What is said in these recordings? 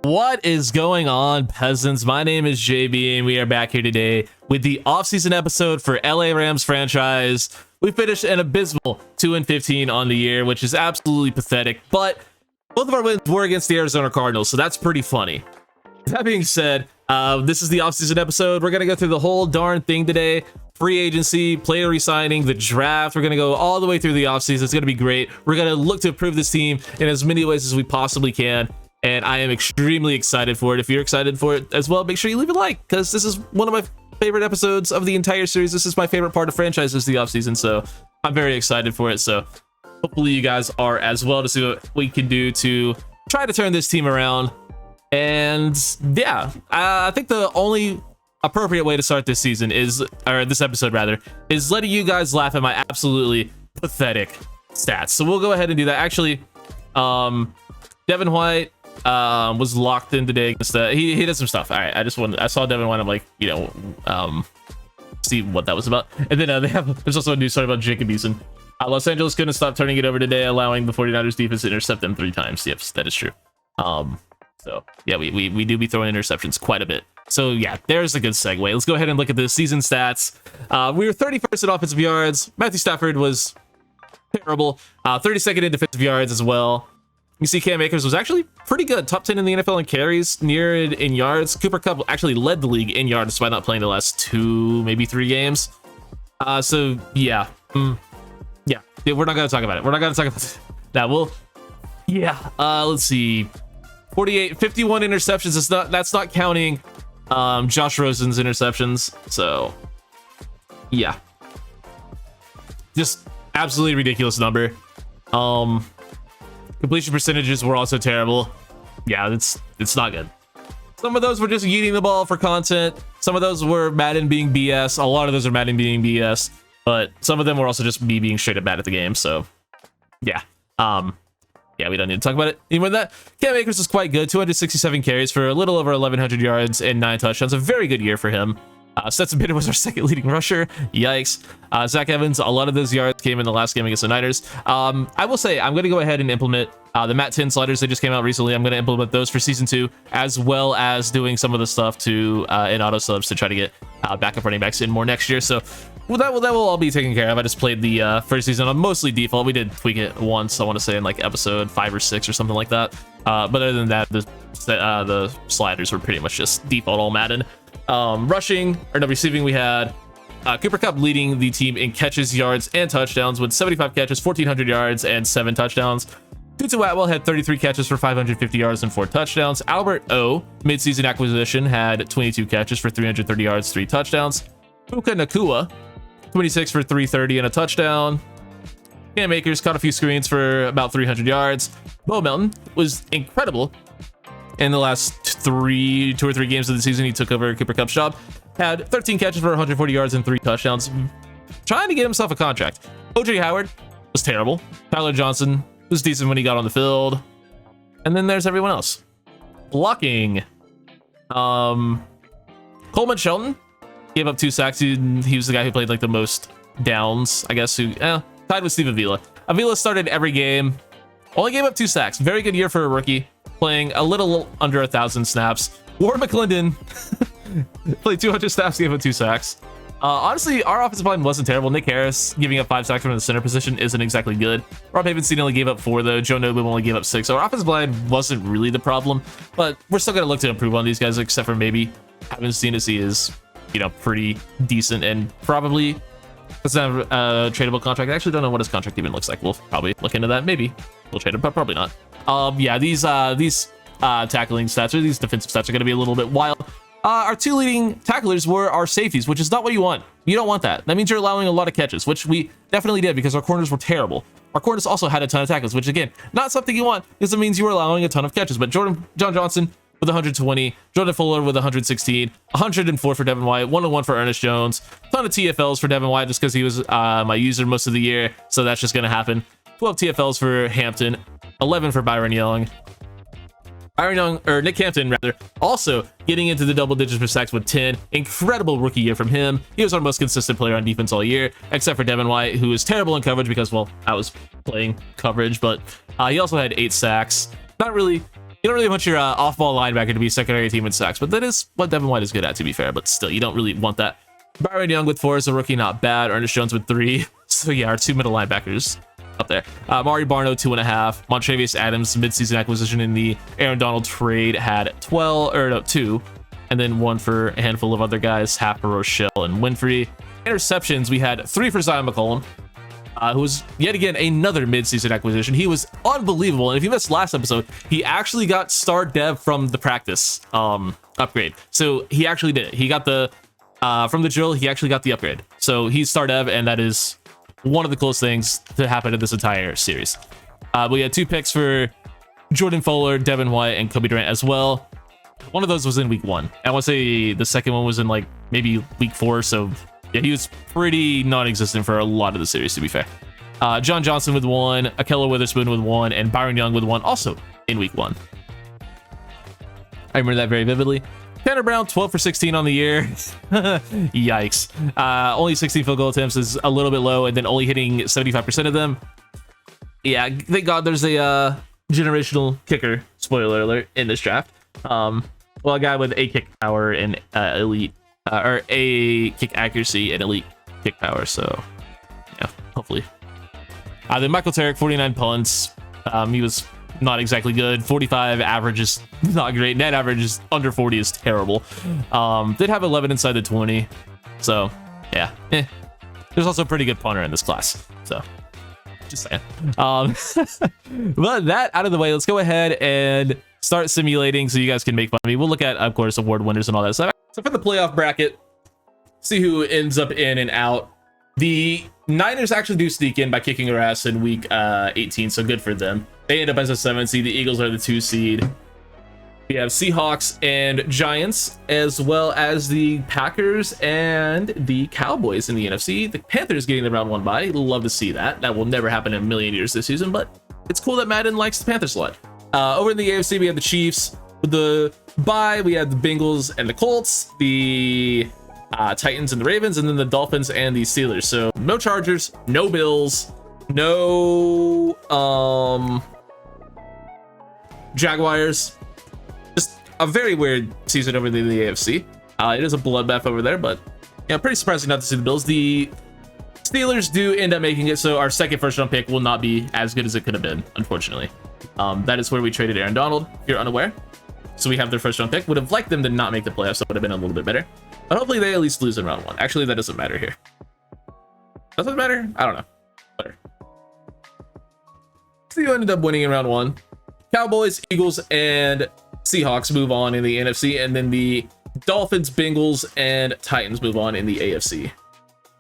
What is going on, peasants? My name is JB, and we are back here today with the offseason episode for LA Rams franchise. We finished an abysmal 2-15 on the year, which is absolutely pathetic, but both of our wins were against the Arizona Cardinals, so that's pretty funny. That being said, this is the offseason episode. We're going to go through the whole darn thing today. Free agency, player re-signing, the draft. We're going to go all the way through the offseason. It's going to be great. We're going to look to improve this team in as many ways as we possibly can. And I am extremely excited for it. If you're excited for it as well, make sure you leave a like, because this is one of my favorite episodes of the entire series. This is my favorite part of franchises, the offseason, so I'm very excited for it. So hopefully you guys are as well, to see what we can do to try to turn this team around. And yeah, I think the only appropriate way to start this season is, or this episode rather, is letting you guys laugh at my absolutely pathetic stats. So we'll go ahead and do that. Actually, Devin White was locked in today against he did some stuff. All right, I saw Devin White. I'm like, see what that was about. And then there's also a news story about Jacob Eason. Los Angeles couldn't stop turning it over today, allowing the 49ers defense to intercept them 3 times. Yes, that is true. So yeah, we do be throwing interceptions quite a bit. So yeah, there's a good segue. Let's go ahead and look at the season stats. We were 31st in offensive yards. Matthew Stafford was terrible. 32nd in defensive yards as well. You see Cam Akers was actually pretty good. Top 10 in the NFL in carries, near it in yards. Cooper Kupp actually led the league in yards despite not playing the last 2, maybe 3 games. So yeah. Yeah, we're not going to talk about it. We're not going to talk about that. Let's see. 51 interceptions. That's not counting Josh Rosen's interceptions. So yeah, just absolutely ridiculous number. Completion percentages were also terrible. Yeah, it's not good. Some of those were just yeeting the ball for content. Some of those were Madden being BS. A lot of those are Madden being BS, but some of them were also just me being straight up bad at the game. So yeah. Yeah, we don't need to talk about it. Even with that, Cam Akers was quite good. 267 carries for a little over 1,100 yards and 9 touchdowns. A very good year for him. Stetson Bennett was our second leading rusher. Yikes. Zach Evans, a lot of those yards came in the last game against the Niners. I will say, I'm going to go ahead and implement the Matt 10 sliders that just came out recently. I'm going to implement those for season 2, as well as doing some of the stuff in auto subs to try to get backup running backs in more next year. So that will all be taken care of. I just played the first season on mostly default. We did tweak it once, I want to say in like episode 5 or 6 or something like that. But other than that, the sliders were pretty much just default all Madden. Receiving, we had Cooper Kupp leading the team in catches, yards, and touchdowns with 75 catches, 1,400 yards, and 7 touchdowns. Tutu Atwell had 33 catches for 550 yards and 4 touchdowns. Albert O, midseason acquisition, had 22 catches for 330 yards, 3 touchdowns. Puka Nacua, 26 for 330 and a touchdown. Cam Akers caught a few screens for about 300 yards. Bo Melton was incredible. In the last 2 or 3 games of the season, he took over Cooper Kupp's job. Had 13 catches for 140 yards and 3 touchdowns. Trying to get himself a contract. O.J. Howard was terrible. Tyler Johnson was decent when he got on the field. And then there's everyone else. Blocking. Coleman Shelton gave up 2 sacks. He was the guy who played like the most downs, I guess, tied with Steve Avila. Avila started every game. Only gave up 2 sacks. Very good year for a rookie. Playing a little under 1,000 snaps. Warren McClendon played 200 snaps, gave up 2 sacks. Honestly, our offensive line wasn't terrible. Nick Harris giving up 5 sacks from the center position isn't exactly good. Rob Havenstein only gave up 4 though. Joe Nobu only gave up 6. So our offensive line wasn't really the problem, but we're still gonna look to improve on these guys, except for maybe Havenstein, as he is, pretty decent and probably doesn't have a tradable contract. I actually don't know what his contract even looks like. We'll probably look into that. Maybe we'll trade him, but probably not. Yeah, these tackling stats, or these defensive stats, are going to be a little bit wild. Our 2 leading tacklers were our safeties, which is not what you want. You don't want that. That means you're allowing a lot of catches, which we definitely did because our corners were terrible. Our corners also had a ton of tackles, which again, not something you want because it means you were allowing a ton of catches. But John Johnson with 120, Jordan Fuller with 116, 104 for Devin White, 101 for Ernest Jones, ton of TFLs for Devin White just because he was my user most of the year, so that's just going to happen. 12 TFLs for Hampton, 11 for Byron Young. Nick Hampton, rather, also getting into the double digits for sacks with 10. Incredible rookie year from him. He was our most consistent player on defense all year, except for Devin White, who was terrible in coverage because, well, I was playing coverage, but he also had 8 sacks. Not really You don't really want your off-ball linebacker to be secondary team in sacks, but that is what Devin White is good at, to be fair. But still, you don't really want that. Byron Young with 4 is a rookie, not bad. Ernest Jones with 3. So yeah, our 2 middle linebackers up there. Mari Barno, 2.5. Montrevious Adams, midseason acquisition in the Aaron Donald trade, had 2. And then 1 for a handful of other guys, Happer, Rochelle, and Winfrey. Interceptions, we had 3 for Zion McCollum, who was yet again another midseason acquisition. He was unbelievable, and if you missed last episode, he actually got star dev from the practice upgrade. So he actually did it. He got the from the drill. He actually got the upgrade. So he's star dev, and that is one of the coolest things to happen in this entire series. We had 2 picks for Jordan Fuller, Devin White, and Kobe Durant as well. One of those was in week 1. I want to say the second one was in like maybe week 4. So yeah, he was pretty non-existent for a lot of the series, to be fair. John Johnson with 1, Akello Witherspoon with 1, and Byron Young with 1, also in week 1. I remember that very vividly. Tanner Brown, 12 for 16 on the year. Yikes. Only 16 field goal attempts is a little bit low, and then only hitting 75% of them. Yeah, thank God there's a generational kicker, spoiler alert, in this draft. Well, a guy with a kick power and elite, or a kick accuracy and elite kick power. So, yeah, hopefully. Then Michael Tarek, 49 punts. He was not exactly good. 45 average is not great. Net average is under 40 is terrible. Did have 11 inside the 20. So, yeah. There's also a pretty good punter in this class. So, just saying. But that out of the way, let's go ahead and start simulating so you guys can make fun of me. We'll look at, of course, award winners and all that stuff. So for the playoff bracket, see who ends up in and out. The Niners actually do sneak in by kicking our ass in week 18, so good for them. They end up as a 7 seed. The Eagles are the 2 seed. We have Seahawks and Giants, as well as the Packers and the Cowboys in the NFC. The Panthers getting the round 1 bye. Love to see that. That will never happen in a million years this season, but it's cool that Madden likes the Panthers a lot. Over in the AFC, we have the Chiefs. With the bye, we have the Bengals and the Colts, the Titans and the Ravens, and then the Dolphins and the Steelers. So no Chargers, no Bills, no Jaguars. Just a very weird season over in the AFC. It is a bloodbath over there, but yeah, pretty surprising not to see the Bills. The Steelers do end up making it, so our second first round pick will not be as good as it could have been, unfortunately. That is where we traded Aaron Donald, if you're unaware. So we have their first round pick. Would have liked them to not make the playoffs, so it would have been a little bit better. But hopefully they at least lose in round 1. Actually, that doesn't matter here. Does it matter? I don't know. Whatever. So you ended up winning in round 1. Cowboys, Eagles, and Seahawks move on in the NFC, and then the Dolphins, Bengals, and Titans move on in the AFC.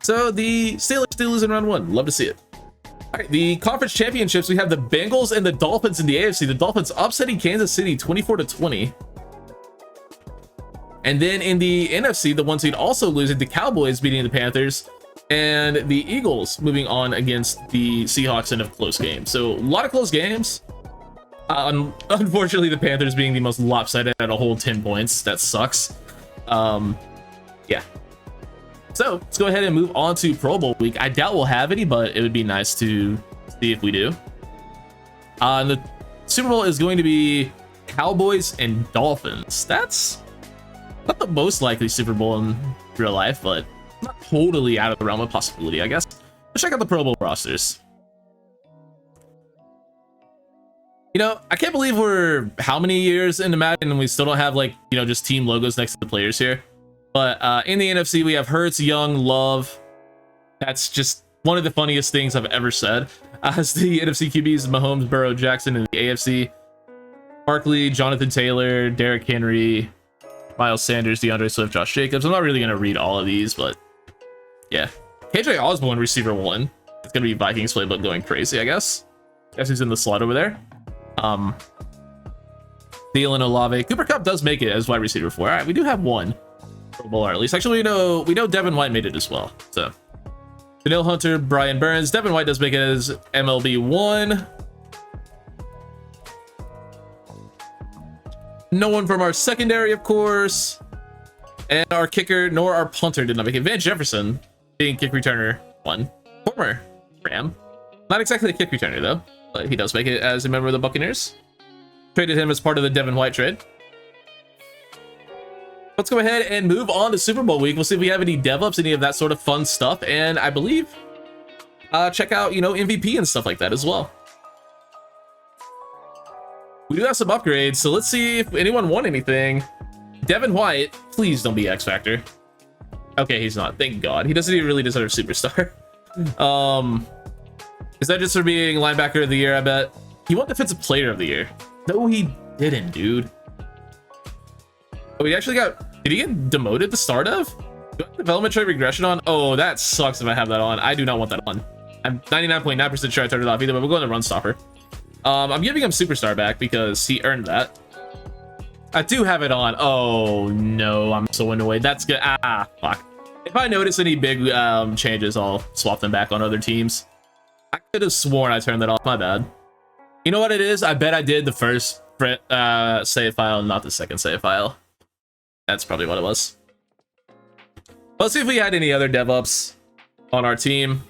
So the Steelers still lose in round 1. Love to see it. All right, the conference championships, we have the Bengals and the Dolphins in the AFC. The Dolphins upsetting Kansas City 24-20. And then in the NFC, the 1 seed also losing, the Cowboys beating the Panthers, and the Eagles moving on against the Seahawks in a close game. So a lot of close games. Unfortunately, the Panthers being the most lopsided at a whole 10 points. That sucks. Yeah. So let's go ahead and move on to Pro Bowl week. I doubt we'll have any, but it would be nice to see if we do. The Super Bowl is going to be Cowboys and Dolphins. That's not the most likely Super Bowl in real life, but not totally out of the realm of possibility, I guess. Let's check out the Pro Bowl rosters. You know, I can't believe we're how many years into Madden and we still don't have, like, you know, just team logos next to the players here. But in the NFC, we have Hurts, Young, Love. That's just one of the funniest things I've ever said. As the NFC QBs, Mahomes, Burrow, Jackson. In the AFC, Barkley, Jonathan Taylor, Derrick Henry, Miles Sanders, DeAndre Swift, Josh Jacobs. I'm not really going to read all of these, but yeah. KJ Osborne, receiver 1. It's going to be Vikings playbook going crazy, I guess. Guess who's in the slot over there? Thielen, Olave. Cooper Kupp does make it as wide receiver 4. All right, we do have one Pro Bowler at least. Actually, we know Devin White made it as well. So Daniil Hunter, Brian Burns. Devin White does make it as MLB 1. No one from our secondary, of course. And our kicker nor our punter did not make it. Van Jefferson being kick returner 1. Former Ram. Not exactly a kick returner, though. But he does make it as a member of the Buccaneers. Traded him as part of the Devin White trade. Let's go ahead and move on to Super Bowl week. We'll see if we have any dev ups, any of that sort of fun stuff. And I believe check out, you know, MVP and stuff like that as well. We do have some upgrades, so let's see if anyone won anything. Devin White, please don't be X Factor. Okay, he's not. Thank God. He doesn't even really deserve Superstar. Is that just for being linebacker of the year? I bet he won Defensive Player of the Year. No, he didn't, dude. Oh, he actually got. Did he get demoted to start of? Do I have development trait regression on? Oh, that sucks if I have that on. I do not want that on. I'm 99.9% sure I turned it off either, but we'll go in the run stopper. I'm giving him Superstar back because he earned that. I do have it on. Oh no, I'm so annoyed. That's good. Ah, fuck. If I notice any big changes, I'll swap them back on other teams. I could have sworn I turned that off. My bad. You know what it is? I bet I did the first save file, not the second save file. That's probably what it was. Let's see if we had any other dev ups on our team.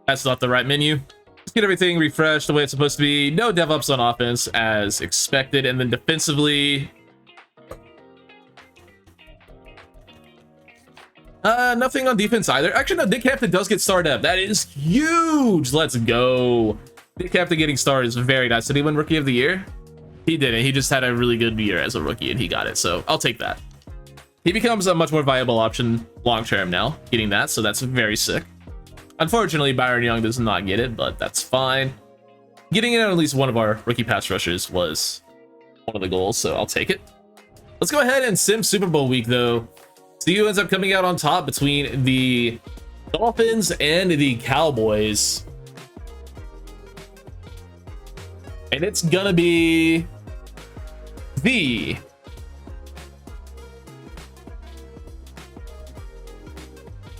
That's not the right menu. Let's get everything refreshed the way it's supposed to be. No dev ups on offense as expected, and then defensively, nothing on defense either. Actually, no, Dick Hampton does get star dev. That is huge. Let's go. Dick Hampton getting star is very nice. Did he win Rookie of the Year? He didn't. He just had a really good year as a rookie, and he got it. So I'll take that. He becomes a much more viable option long term now, getting that. So that's very sick. Unfortunately, Byron Young does not get it, but that's fine. Getting in at least one of our rookie pass rushers was one of the goals, so I'll take it. Let's go ahead and sim Super Bowl week, though. See who ends up coming out on top between the Dolphins and the Cowboys. And it's gonna be the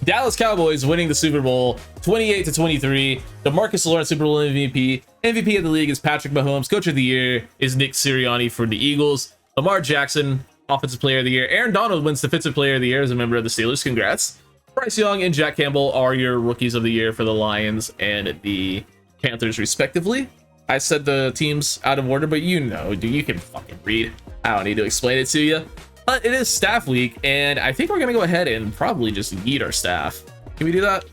Dallas Cowboys winning the Super Bowl 28-23. DeMarcus Lawrence Super Bowl MVP. MVP of the league is Patrick Mahomes. Coach of the year is Nick Sirianni for the Eagles. Lamar Jackson, Offensive Player of the Year. Aaron Donald wins Defensive Player of the Year as a member of the Steelers. Congrats. Bryce Young and Jack Campbell are your Rookies of the Year for the Lions and the Panthers, respectively. I said the teams out of order, but you know, dude, you can fucking read. I don't need to explain it to you. But it is staff week, and I think we're gonna go ahead and probably just yeet our staff. Can we do that?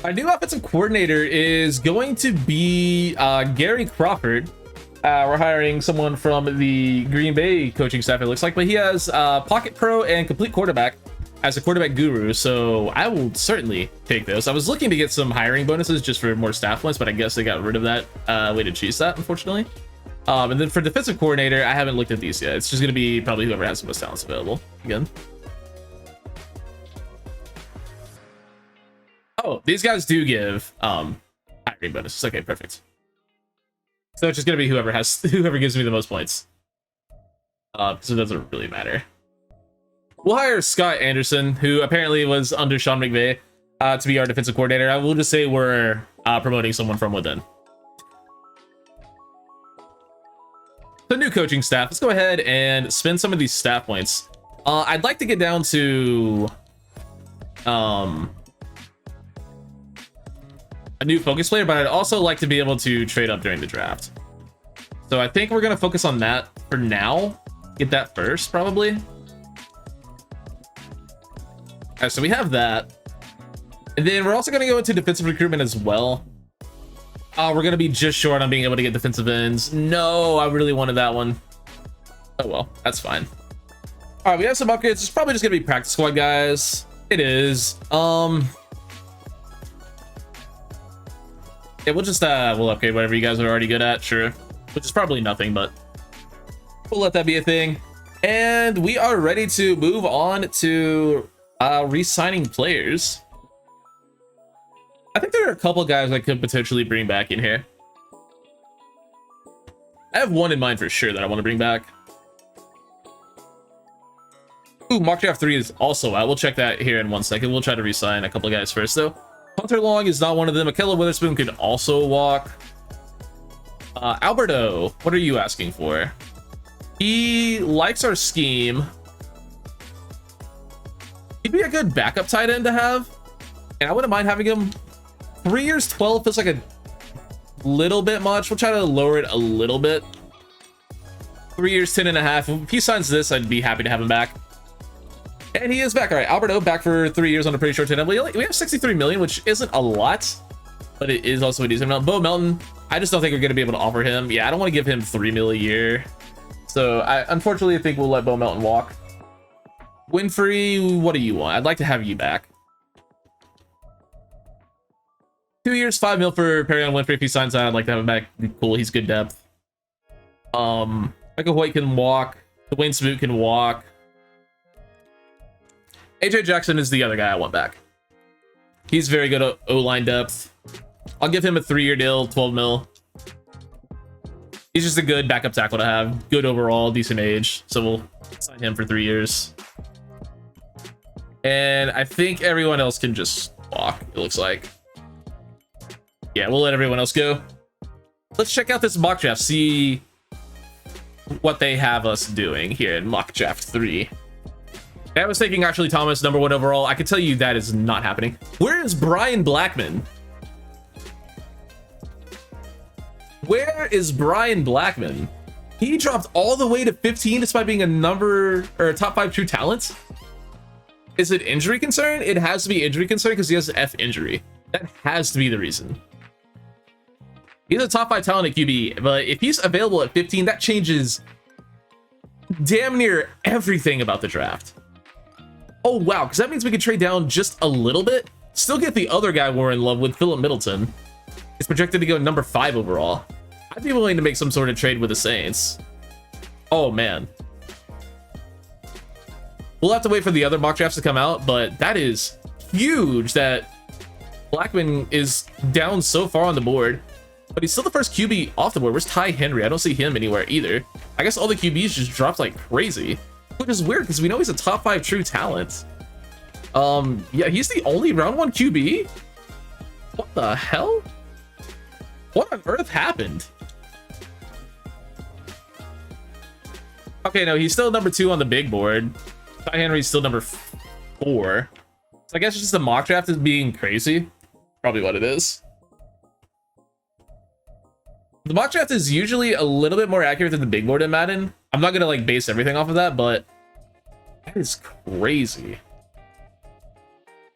Our new offensive coordinator is going to be Gary Crawford. We're hiring someone from the Green Bay coaching staff, it looks like, but he has Pocket Pro and Complete Quarterback as a quarterback guru, so I will certainly take those. I was looking to get some hiring bonuses just for more staff points, but I guess they got rid of that way to cheese that, unfortunately. And then for defensive coordinator, I haven't looked at these yet. It's just going to be probably whoever has the most talents available again. Oh, these guys do give hiring bonuses. Okay, perfect. So it's just going to be whoever gives me the most points. So it doesn't really matter. We'll hire Scott Anderson, who apparently was under Sean McVay, to be our defensive coordinator. I will just say we're promoting someone from within. The new coaching staff. Let's go ahead and spend some of these staff points. I'd like to get down to a new focus player, but I'd also like to be able to trade up during the draft. So I think we're going to focus on that for now. Get that first, probably. Alright, so we have that. And then we're also going to go into defensive recruitment as well. We're going to be just short on being able to get defensive ends. No, I really wanted that one. Oh well, that's fine. Alright, we have some upgrades. It's probably just going to be practice squad guys. It is. Yeah, we'll just we'll upgrade whatever you guys are already good at, sure. Which is probably nothing, but we'll let that be a thing. And we are ready to move on to re-signing players. I think there are a couple guys I could potentially bring back in here. I have one in mind for sure that I want to bring back. Ooh, Mock Draft 3 is also out. We'll check that here in 1 second. We'll try to re-sign a couple guys first, though. Hunter Long is not one of them. Akella Witherspoon could also walk. Alberto, what are you asking for? He likes our scheme. He'd be a good backup tight end to have, and I wouldn't mind having him. 3 years, 12 feels like a little bit much. We'll try to lower it a little bit. 3 years, 10.5. If he signs this, I'd be happy to have him back. And he is back. All right, Alberto back for 3 years on a pretty short tenure. We have 63 million, which isn't a lot, but it is also a decent amount. Bo Melton, I just don't think we're going to be able to offer him. Yeah, I don't want to give him 3 mil a year. So I unfortunately think we'll let Bo Melton walk. Winfrey, what do you want? I'd like to have you back. 2 years, 5 mil for Perry on Winfrey. If he signs that, I'd like to have him back. Cool, he's good depth. Michael Hoyt can walk. Dwayne Smoot can walk. AJ Jackson is the other guy I want back. He's very good at O-line depth. I'll give him a 3-year deal, 12 mil. He's just a good backup tackle to have. Good overall, decent age. So we'll sign him for 3 years. And I think everyone else can just walk, it looks like. Yeah, we'll let everyone else go. Let's check out this mock draft, see what they have us doing here in mock draft 3. I was taking Ashley Thomas, number 1 overall. I can tell you that is not happening. Where is Brian Blackman? Where is Brian Blackman? He dropped all the way to 15 despite being a number or a top 5 true talent. Is it injury concern? It has to be injury concern because he has an F injury. That has to be the reason. He's a top 5 talent at QB, but if he's available at 15, that changes damn near everything about the draft. Oh, wow, because that means we could trade down just a little bit. Still get the other guy we're in love with, Philip Middleton. It's projected to go number 5 overall. I'd be willing to make some sort of trade with the Saints. Oh, man. We'll have to wait for the other mock drafts to come out, but that is huge that Blackman is down so far on the board. But he's still the first QB off the board. Where's Ty Henry? I don't see him anywhere either. I guess all the QBs just dropped like crazy. Which is weird because we know he's a top 5 true talent. Yeah, he's the only round 1 QB? What the hell? What on earth happened? Okay, no, he's still number 2 on the big board. Ty Henry's still number 4. So I guess it's just the mock draft is being crazy. Probably what it is. The mock draft is usually a little bit more accurate than the big board in Madden. I'm not gonna like base everything off of that, but that is crazy.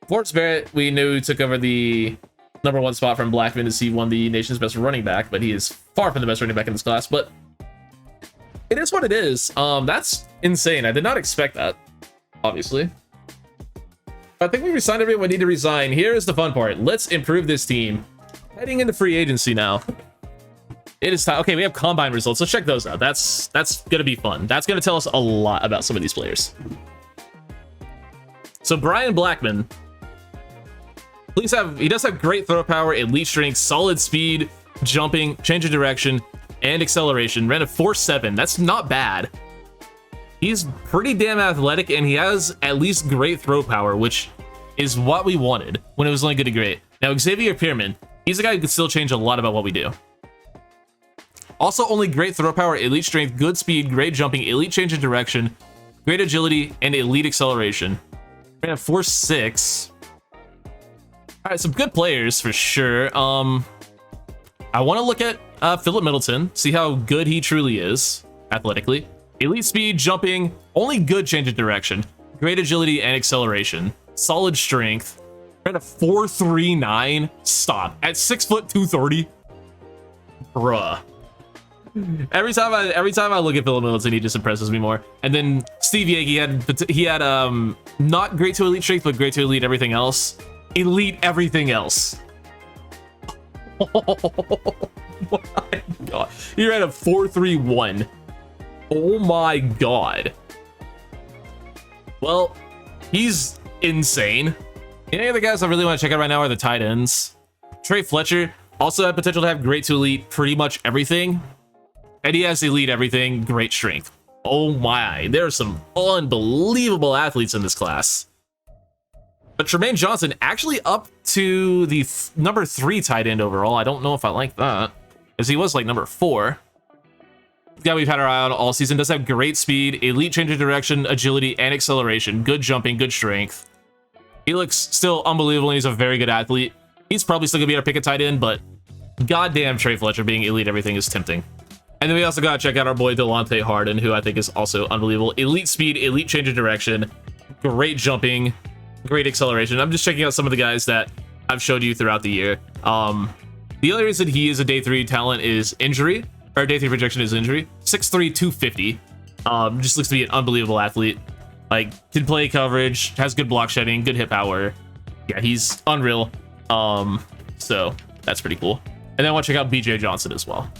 Forrest Barrett, we knew took over the number 1 spot from Blackman as he won the nation's best running back, but he is far from the best running back in this class. But it is what it is. That's insane. I did not expect that, obviously. I think we resigned everyone we need to resign. Here is the fun part. Let's improve this team. Heading into free agency now. It is time. Okay, we have combine results. Let's check those out. That's gonna be fun. That's gonna tell us a lot about some of these players. So Brian Blackman, he does have great throw power, elite strength, solid speed, jumping, change of direction, and acceleration. Ran a 4.7. That's not bad. He's pretty damn athletic, and he has at least great throw power, which is what we wanted when it was only good to great. Now Xavier Pierman, he's a guy who could still change a lot about what we do. Also, only great throw power, elite strength, good speed, great jumping, elite change of direction, great agility, and elite acceleration. We have 4.6. All right, some good players for sure. I want to look at Philip Middleton, see how good he truly is athletically. Elite speed, jumping, only good change of direction, great agility and acceleration, solid strength. We're at a 4.39. Stop at 6 foot 230. Bruh. Every time I look at Philip Middleton, he just impresses me more. And then Steve Yagi he had not great to elite strength, but great to elite everything else. Elite everything else. Oh my god. You're at a 4.31. Oh my god. Well, he's insane. Any other guys I really want to check out right now are the tight ends. Trey Fletcher also had potential to have great to elite pretty much everything. And he has elite everything, great strength. Oh my, there are some unbelievable athletes in this class. But Tremaine Johnson actually up to the number 3 tight end overall. I don't know if I like that, because he was like number 4. The guy we've had our eye on all season does have great speed, elite change of direction, agility, and acceleration. Good jumping, good strength. He looks still unbelievable, and he's a very good athlete. He's probably still gonna be our pick at tight end, but goddamn Trey Fletcher being elite everything is tempting. And then we also got to check out our boy Delonte Harden, who I think is also unbelievable. Elite speed, elite change of direction, great jumping, great acceleration. I'm just checking out some of the guys that I've showed you throughout the year. The only reason he is a day 3 talent is injury, or day 3 projection is injury. 6'3", 250. Just looks to be an unbelievable athlete. Like, can play coverage, has good block shedding, good hit power. Yeah, he's unreal. So that's pretty cool. And then I want to check out BJ Johnson as well.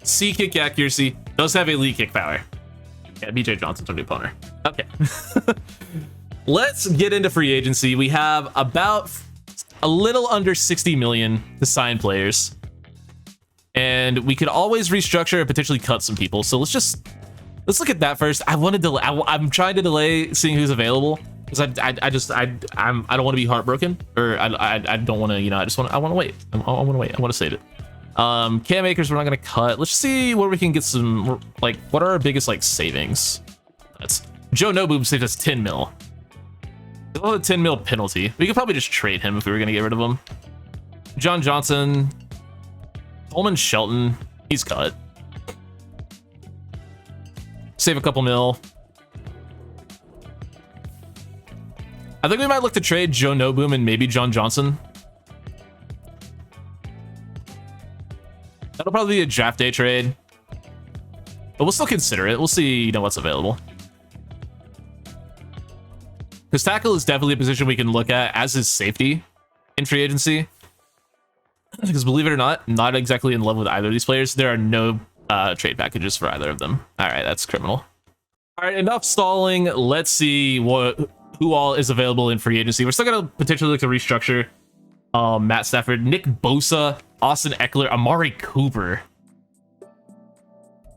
C kick accuracy, does have elite kick power. Yeah, BJ Johnson's our new punter. Okay. Let's get into free agency. We have about a little under 60 million to sign players. And we could always restructure and potentially cut some people. So let's look at that first. I'm trying to delay seeing who's available because I don't want to be heartbroken, or I don't want to, you know, I want to wait. I want to wait. I want to save it. Cam Akers we're not going to cut. Let's see where we can get some, like, what are our biggest, like, savings? That's Joe Noboom saved us 10 mil. A 10 mil penalty. We could probably just trade him if we were going to get rid of him. John Johnson, Coleman Shelton, he's cut. Save a couple mil. I think we might look to trade Joe Noboom and maybe John Johnson. That'll probably be a draft day trade, but we'll still consider it. We'll see, you know, what's available. Because tackle is definitely a position we can look at, as is safety in free agency. Because believe it or not, not exactly in love with either of these players. There are no trade packages for either of them. All right, that's criminal. All right, enough stalling. Let's see who all is available in free agency. We're still gonna potentially look to restructure Matt Stafford, Nick Bosa, Austin Eckler, Amari Cooper,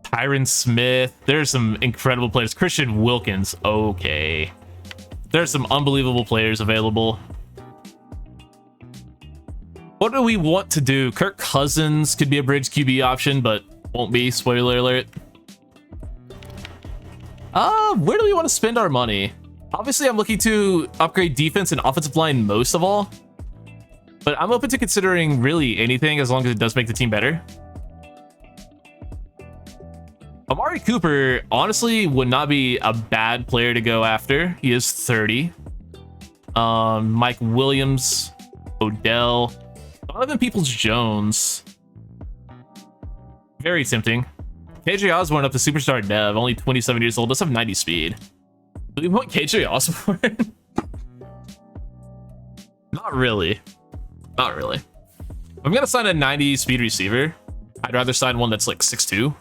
Tyron Smith. There's some incredible players. Christian Wilkins. Okay. There's some unbelievable players available. What do we want to do? Kirk Cousins could be a bridge QB option, but won't be. Spoiler alert. Where do we want to spend our money? Obviously, I'm looking to upgrade defense and offensive line most of all. But I'm open to considering really anything as long as it does make the team better. Amari Cooper, honestly, would not be a bad player to go after. He is 30. Mike Williams, Odell, Donovan Peoples-Jones. Very tempting. KJ Osborne up to superstar dev, only 27 years old, does have 90 speed. Do we want KJ Osborne? Not really. Not really. If I'm gonna sign a 90 speed receiver, I'd rather sign one that's like 6'2".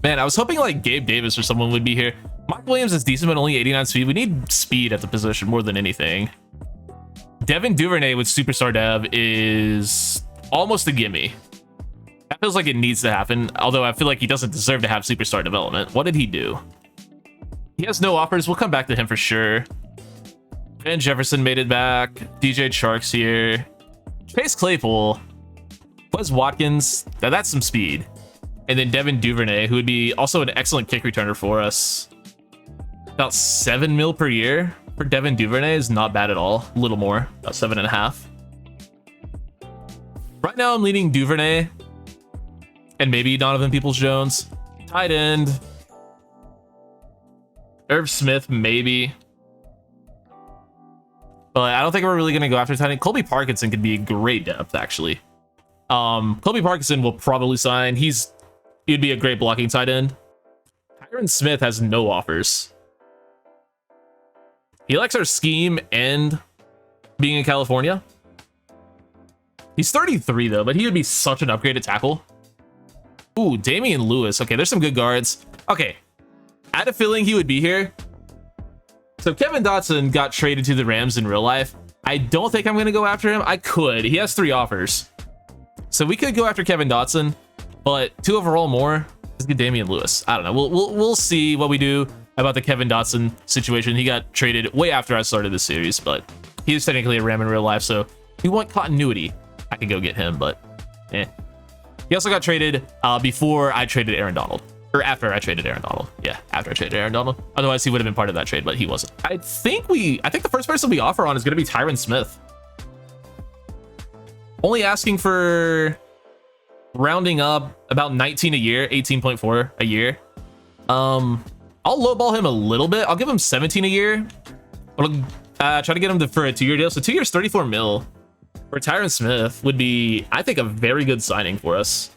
Man, I was hoping like Gabe Davis or someone would be here. Mike Williams is decent, but only 89 speed. We need speed at the position more than anything. Devin Duvernay with superstar dev is almost a gimme. That feels like it needs to happen, although I feel like he doesn't deserve to have superstar development. What did he do? He has no offers. We'll come back to him for sure. Van Jefferson made it back. DJ Chark's here. Chase Claypool. Wes Watkins. Now that's some speed. And then Devin Duvernay, who would be also an excellent kick returner for us. About 7 mil per year for Devin Duvernay is not bad at all. A little more, about 7.5. Right now I'm leaning Duvernay and maybe Donovan Peoples-Jones. Tight end. Irv Smith, maybe. But I don't think we're really going to go after tight end. Colby Parkinson could be a great depth, actually. Colby Parkinson will probably sign. He'd be a great blocking tight end. Tyron Smith has no offers. He likes our scheme and being in California. He's 33 though, but he would be such an upgrade at tackle. Ooh, Damian Lewis. Okay, there's some good guards. Okay, I had a feeling he would be here. So Kevin Dotson got traded to the Rams in real life. I don't think I'm going to go after him. I could. He has 3 offers. So we could go after Kevin Dotson, but 2 overall more. Let's get Damian Lewis. I don't know. We'll see what we do about the Kevin Dotson situation. He got traded way after I started this series, but he is technically a Ram in real life. So if we want continuity, I could go get him, but eh. He also got traded before I traded Aaron Donald. Or after I traded Aaron Donald. Yeah, after I traded Aaron Donald. Otherwise, he would have been part of that trade, but he wasn't. I think the first person we offer on is going to be Tyron Smith. Only asking for rounding up about 19 a year, 18.4 a year. I'll lowball him a little bit. I'll give him 17 a year. I'll try to get him for a 2-year deal. So 2 years, 34 mil for Tyron Smith would be, I think, a very good signing for us.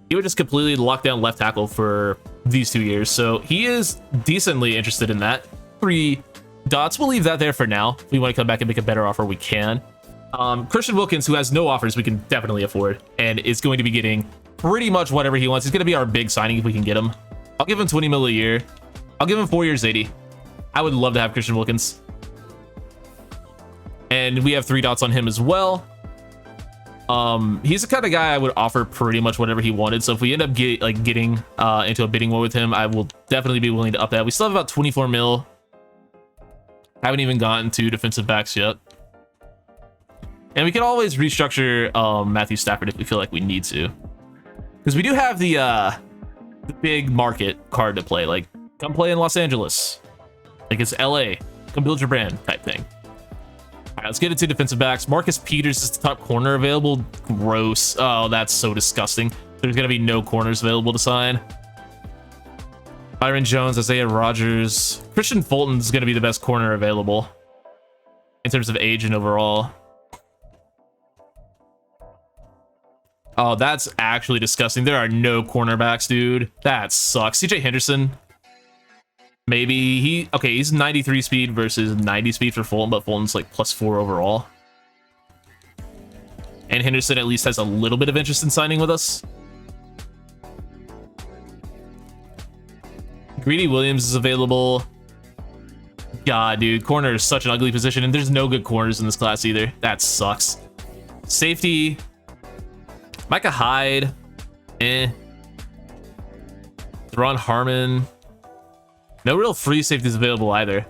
He would just completely lock down left tackle for these 2 years. So he is decently interested in that. 3 dots. We'll leave that there for now. If we want to come back and make a better offer, we can. Christian Wilkins, who has no offers, we can definitely afford and is going to be getting pretty much whatever he wants. He's going to be our big signing if we can get him. I'll give him 20 mil a year. I'll give him 4 years, 80. I would love to have Christian Wilkins. And we have 3 dots on him as well. He's the kind of guy I would offer pretty much whatever he wanted. So if we end up getting into a bidding war with him, I will definitely be willing to up that. We still have about 24 mil. Haven't even gotten to defensive backs yet. And we can always restructure Matthew Stafford if we feel like we need to. Because we do have the big market card to play. Like, come play in Los Angeles. Like, it's LA. Come build your brand type thing. All right, let's get into defensive backs. Marcus Peters is the top corner available. Gross. Oh, that's so disgusting. There's going to be no corners available to sign. Byron Jones, Isaiah Rodgers. Christian Fulton is going to be the best corner available in terms of age and overall. Oh, that's actually disgusting. There are no cornerbacks, dude. That sucks. CJ Henderson. Maybe he's 93 speed versus 90 speed for Fulton, but Fulton's like +4 overall. And Henderson at least has a little bit of interest in signing with us. Greedy Williams is available. God, dude, corner is such an ugly position, and there's no good corners in this class either. That sucks. Safety. Micah Hyde. Ron Harmon. No real free safeties available either.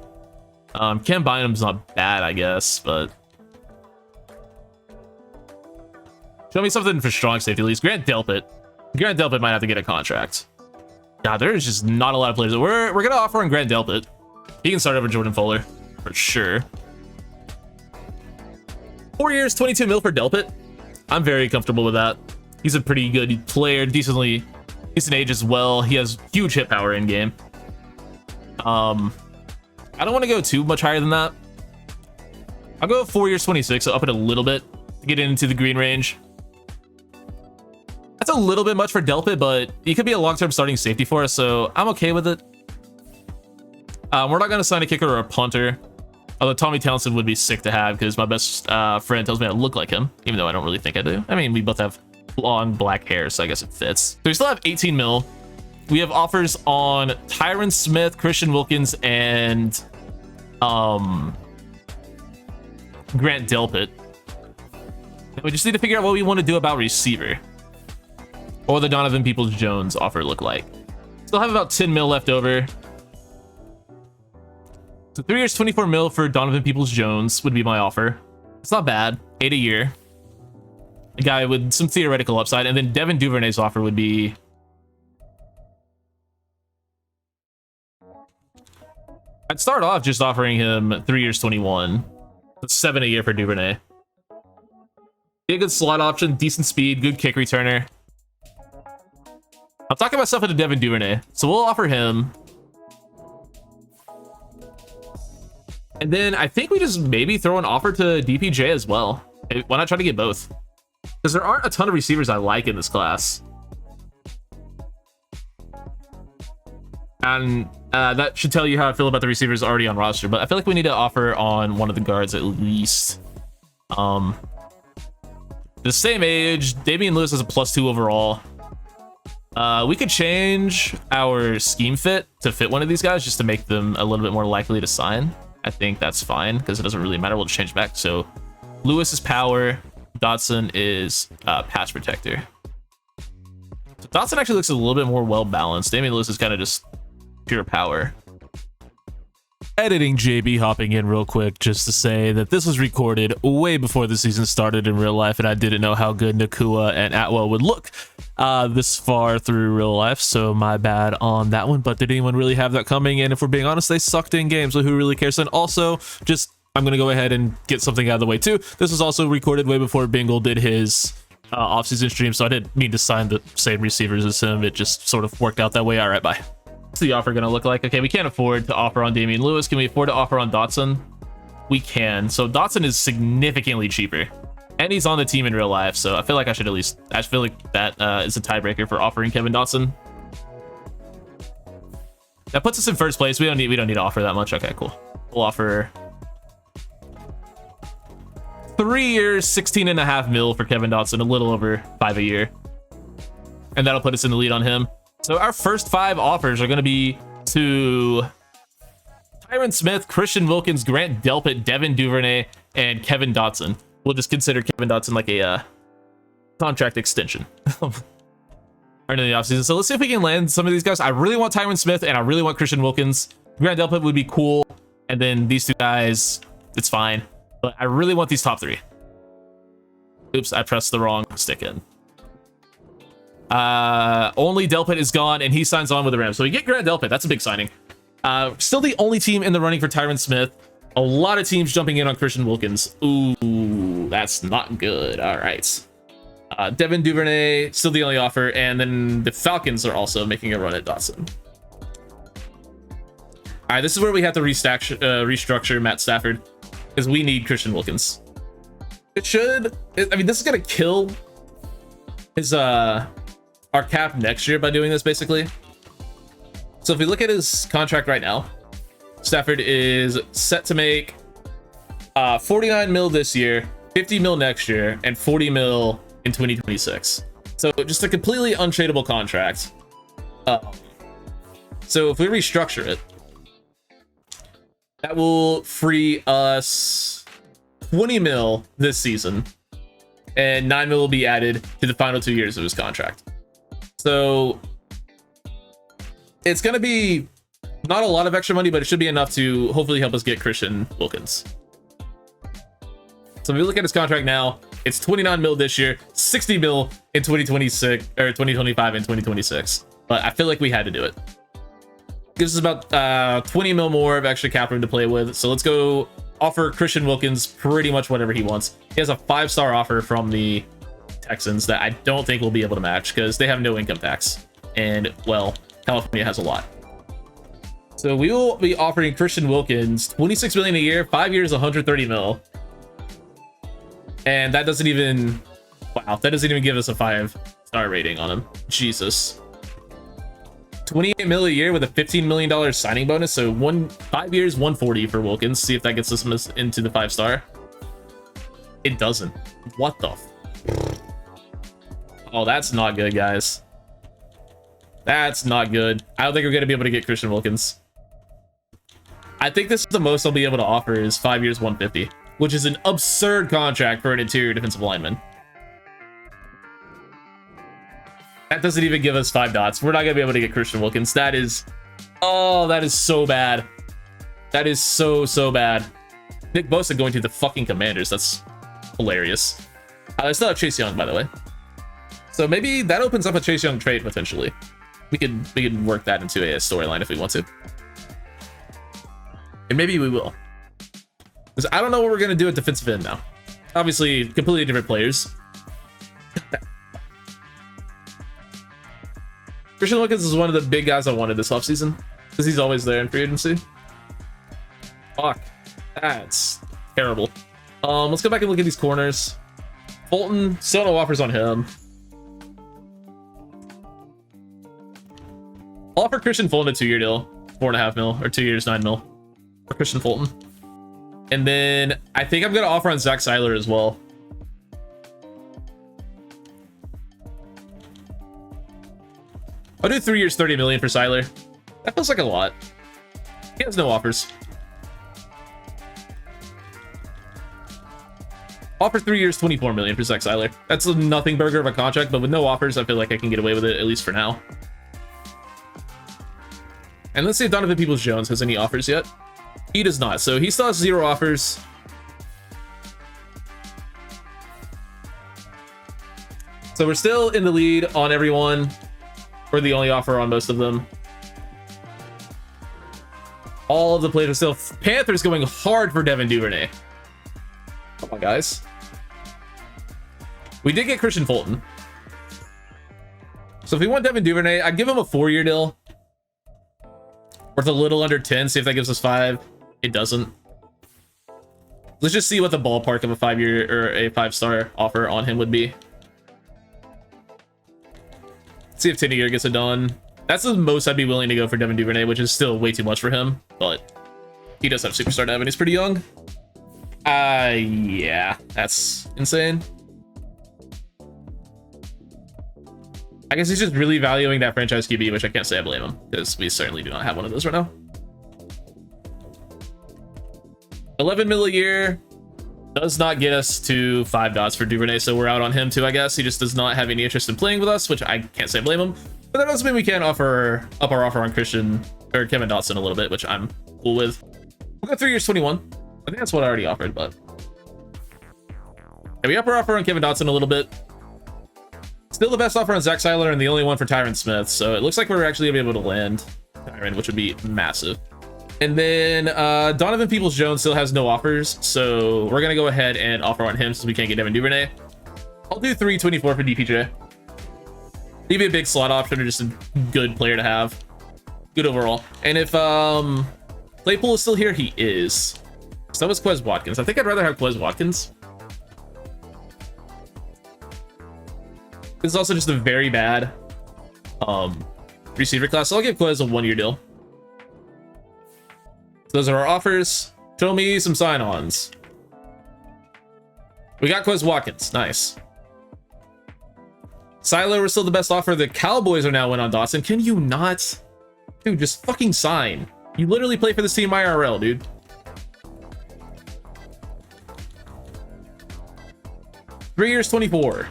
Cam Bynum's not bad, I guess, but show me something for strong safety at least. Grant Delpit. Grant Delpit might have to get a contract. God, there's just not a lot of players. We're gonna offer on Grant Delpit. He can start over Jordan Fuller for sure. 4 years, 22 mil for Delpit. I'm very comfortable with that. He's a pretty good player, decent age as well. He has huge hit power in game. I don't want to go too much higher than that. I'll go 4 years, 26, so up it a little bit to get into the green range. That's a little bit much for Delpit, but he could be a long-term starting safety for us, so I'm okay with it. We're not going to sign a kicker or a punter, although Tommy Townsend would be sick to have because my best friend tells me I look like him, even though I don't really think I do. I mean, we both have long black hair, so I guess it fits. So we still have 18 mil. We have offers on Tyron Smith, Christian Wilkins, and Grant Delpit. We just need to figure out what we want to do about receiver. What will the Donovan Peoples-Jones offer look like? Still have about 10 mil left over. So 3 years, 24 mil for Donovan Peoples-Jones would be my offer. It's not bad. 8 a year. A guy with some theoretical upside. And then Devin Duvernay's offer would be... I'd start off just offering him 3 years, 21. That's 7 a year for Duvernay. Be a good slot option, decent speed, good kick returner. I'm talking myself into Devin Duvernay, so we'll offer him. And then I think we just maybe throw an offer to DPJ as well. Why not try to get both? Because there aren't a ton of receivers I like in this class. And that should tell you how I feel about the receivers already on roster, but I feel like we need to offer on one of the guards at least. The same age, Damian Lewis has a +2 overall. We could change our scheme fit to fit one of these guys just to make them a little bit more likely to sign. I think that's fine because it doesn't really matter. We'll just change back. So Lewis is power, Dotson is pass protector. So Dotson actually looks a little bit more well balanced. Damian Lewis is kind of just pure power. Editing JB hopping in real quick just to say that this was recorded way before the season started in real life, and I didn't know how good Nakua and Atwell would look this far through real life, so my bad on that one. But did anyone really have that coming? And if we're being honest, they sucked in game, so who really cares? And also, just I'm gonna go ahead and get something out of the way too. This was also recorded way before Bingle did his off-season stream, so I didn't mean to sign the same receivers as him. It just sort of worked out that way. All right, bye. What's the offer gonna look like? Okay, we can't afford to offer on Damian Lewis. Can we afford to offer on Dotson? We can. So Dotson is significantly cheaper, and he's on the team in real life, so I feel like I should at least, I feel like that is a tiebreaker for offering Kevin Dotson. That puts us in first place. We don't need to offer that much. Okay, cool. We'll offer 3 years, 16.5 mil for Kevin Dotson, a little over 5 a year, and that'll put us in the lead on him. So our first 5 offers are going to be to Tyron Smith, Christian Wilkins, Grant Delpit, Devin Duvernay, and Kevin Dotson. We'll just consider Kevin Dotson like a contract extension in the offseason. So let's see if we can land some of these guys. I really want Tyron Smith, and I really want Christian Wilkins. Grant Delpit would be cool, and then these 2 guys, it's fine. But I really want these top 3. Oops, I pressed the wrong stick in. Only Delpit is gone, and he signs on with the Rams. So we get Grant Delpit. That's a big signing. Still the only team in the running for Tyron Smith. A lot of teams jumping in on Christian Wilkins. Ooh, that's not good. All right. Devin Duvernay, still the only offer. And then the Falcons are also making a run at Dotson. All right, this is where we have to restructure Matt Stafford, because we need Christian Wilkins. I mean, this is going to kill his, our cap next year by doing this, basically. So if we look at his contract right now, Stafford is set to make 49 mil this year, 50 mil next year, and 40 mil in 2026. So just a completely untradeable contract. So if we restructure it, that will free us 20 mil this season, and 9 mil will be added to the final 2 years of his contract. So it's going to be not a lot of extra money, but it should be enough to hopefully help us get Christian Wilkins. So if we look at his contract now, it's 29 mil this year, 60 mil in 2026 or 2025 and 2026. But I feel like we had to do it. Gives us about 20 mil more of extra cap room to play with. So let's go offer Christian Wilkins pretty much whatever he wants. He has a 5-star offer from the Texans that I don't think we'll be able to match because they have no income tax. And, well, California has a lot. So we will be offering Christian Wilkins $26 million a year, 5 years, 130 mil. And that doesn't even, wow, that doesn't even give us a 5-star rating on him. Jesus. 28 mil a year with a $15 million signing bonus. So 5 years, 140 for Wilkins. See if that gets us into the 5-star. It doesn't. What the? Oh, that's not good, guys. That's not good. I don't think we're going to be able to get Christian Wilkins. I think this is the most I'll be able to offer is 5 years, 150, which is an absurd contract for an interior defensive lineman. That doesn't even give us 5 dots. We're not going to be able to get Christian Wilkins. That is, oh, that is so bad. That is so bad. Nick Bosa going to the fucking Commanders. That's hilarious. I still have Chase Young, by the way. So maybe that opens up a Chase Young trade potentially. We could work that into a storyline if we want to. And maybe we will. Because I don't know what we're going to do at defensive end now. Obviously, completely different players. Christian Wilkins is one of the big guys I wanted this offseason. Because he's always there in free agency. Fuck. That's terrible. Let's go back and look at these corners. Fulton, still no offers on him. I'll offer Christian Fulton a 2-year deal, 4.5 mil, or 2 years, 9 mil for Christian Fulton. And then I think I'm going to offer on Zach Seiler as well. I'll do 3 years, 30 million for Seiler. That feels like a lot. He has no offers. Offer 3 years, 24 million for Zach Seiler. That's a nothing burger of a contract, but with no offers, I feel like I can get away with it, at least for now. And let's see if Donovan Peoples-Jones has any offers yet. He does not, so he still has 0 offers. So we're still in the lead on everyone. We're the only offer on most of them. All of the players are still... Panthers going hard for Devin Duvernay. Come on, guys. We did get Christian Fulton. So if we want Devin Duvernay, I'd give him a 4-year deal. Worth a little under 10. See if that gives us 5. It doesn't. Let's just see what the ballpark of a 5-year or a 5-star offer on him would be. See if 10-year gets it done. That's the most I'd be willing to go for Devin Duvernay, which is still way too much for him, but he does have superstar Devin. He's pretty young. Yeah, that's insane. I guess he's just really valuing that franchise QB, which I can't say I blame him, because we certainly do not have one of those right now. 11 mil a year does not get us to 5 dots for Duvernay, so we're out on him too, I guess. He just does not have any interest in playing with us, which I can't say I blame him. But that doesn't mean we can't offer up our offer on Christian or Kevin Dotson a little bit, which I'm cool with. We'll go 3 years 21. I think that's what I already offered, but yeah, we up our offer on Kevin Dotson a little bit. Still the best offer on Zach Seiler and the only one for Tyron Smith, so it looks like we're actually gonna be able to land Tyron, which would be massive. And then Donovan Peoples-Jones still has no offers, so we're gonna go ahead and offer on him since we can't get Devin Duvernay. I'll do 324 for DPJ. He'd be a big slot option or just a good player to have. Good overall. And if Claypool is still here, he is. So is Quez Watkins. I think I'd rather have Quez Watkins. This is also just a very bad receiver class, so I'll give Quez a 1-year deal. So those are our offers. Show me some sign-ons. We got Quez Watkins. Nice. Seiler was still the best offer. The Cowboys are now in on Dotson. Can you not? Dude, just fucking sign. You literally play for this team IRL, dude. Three years, 24.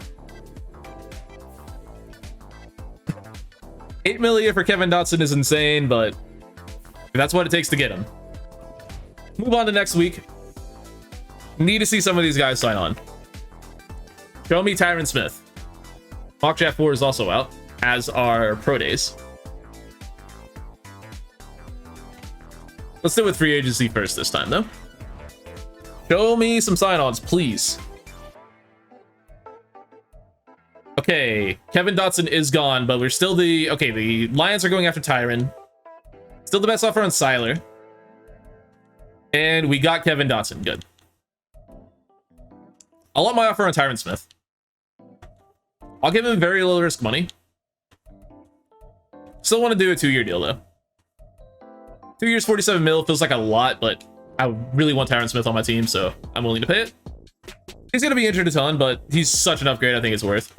8 million for Kevin Dotson is insane, but that's what it takes to get him. Move on to next week. Need to see some of these guys sign on. Show me Tyron Smith. Mock Draft 4 is also out, as are Pro Days. Let's do it with free agency first this time, though. Show me some sign-ons, please. Okay, Kevin Dotson is gone, but we're still the... Okay, the Lions are going after Tyron. Still the best offer on Seiler. And we got Kevin Dotson. Good. I'll let my offer on Tyron Smith. I'll give him very low risk money. Still want to do a 2-year deal, though. 2 years, 47 mil feels like a lot, but I really want Tyron Smith on my team, so I'm willing to pay it. He's going to be injured a ton, but he's such an upgrade I think it's worth.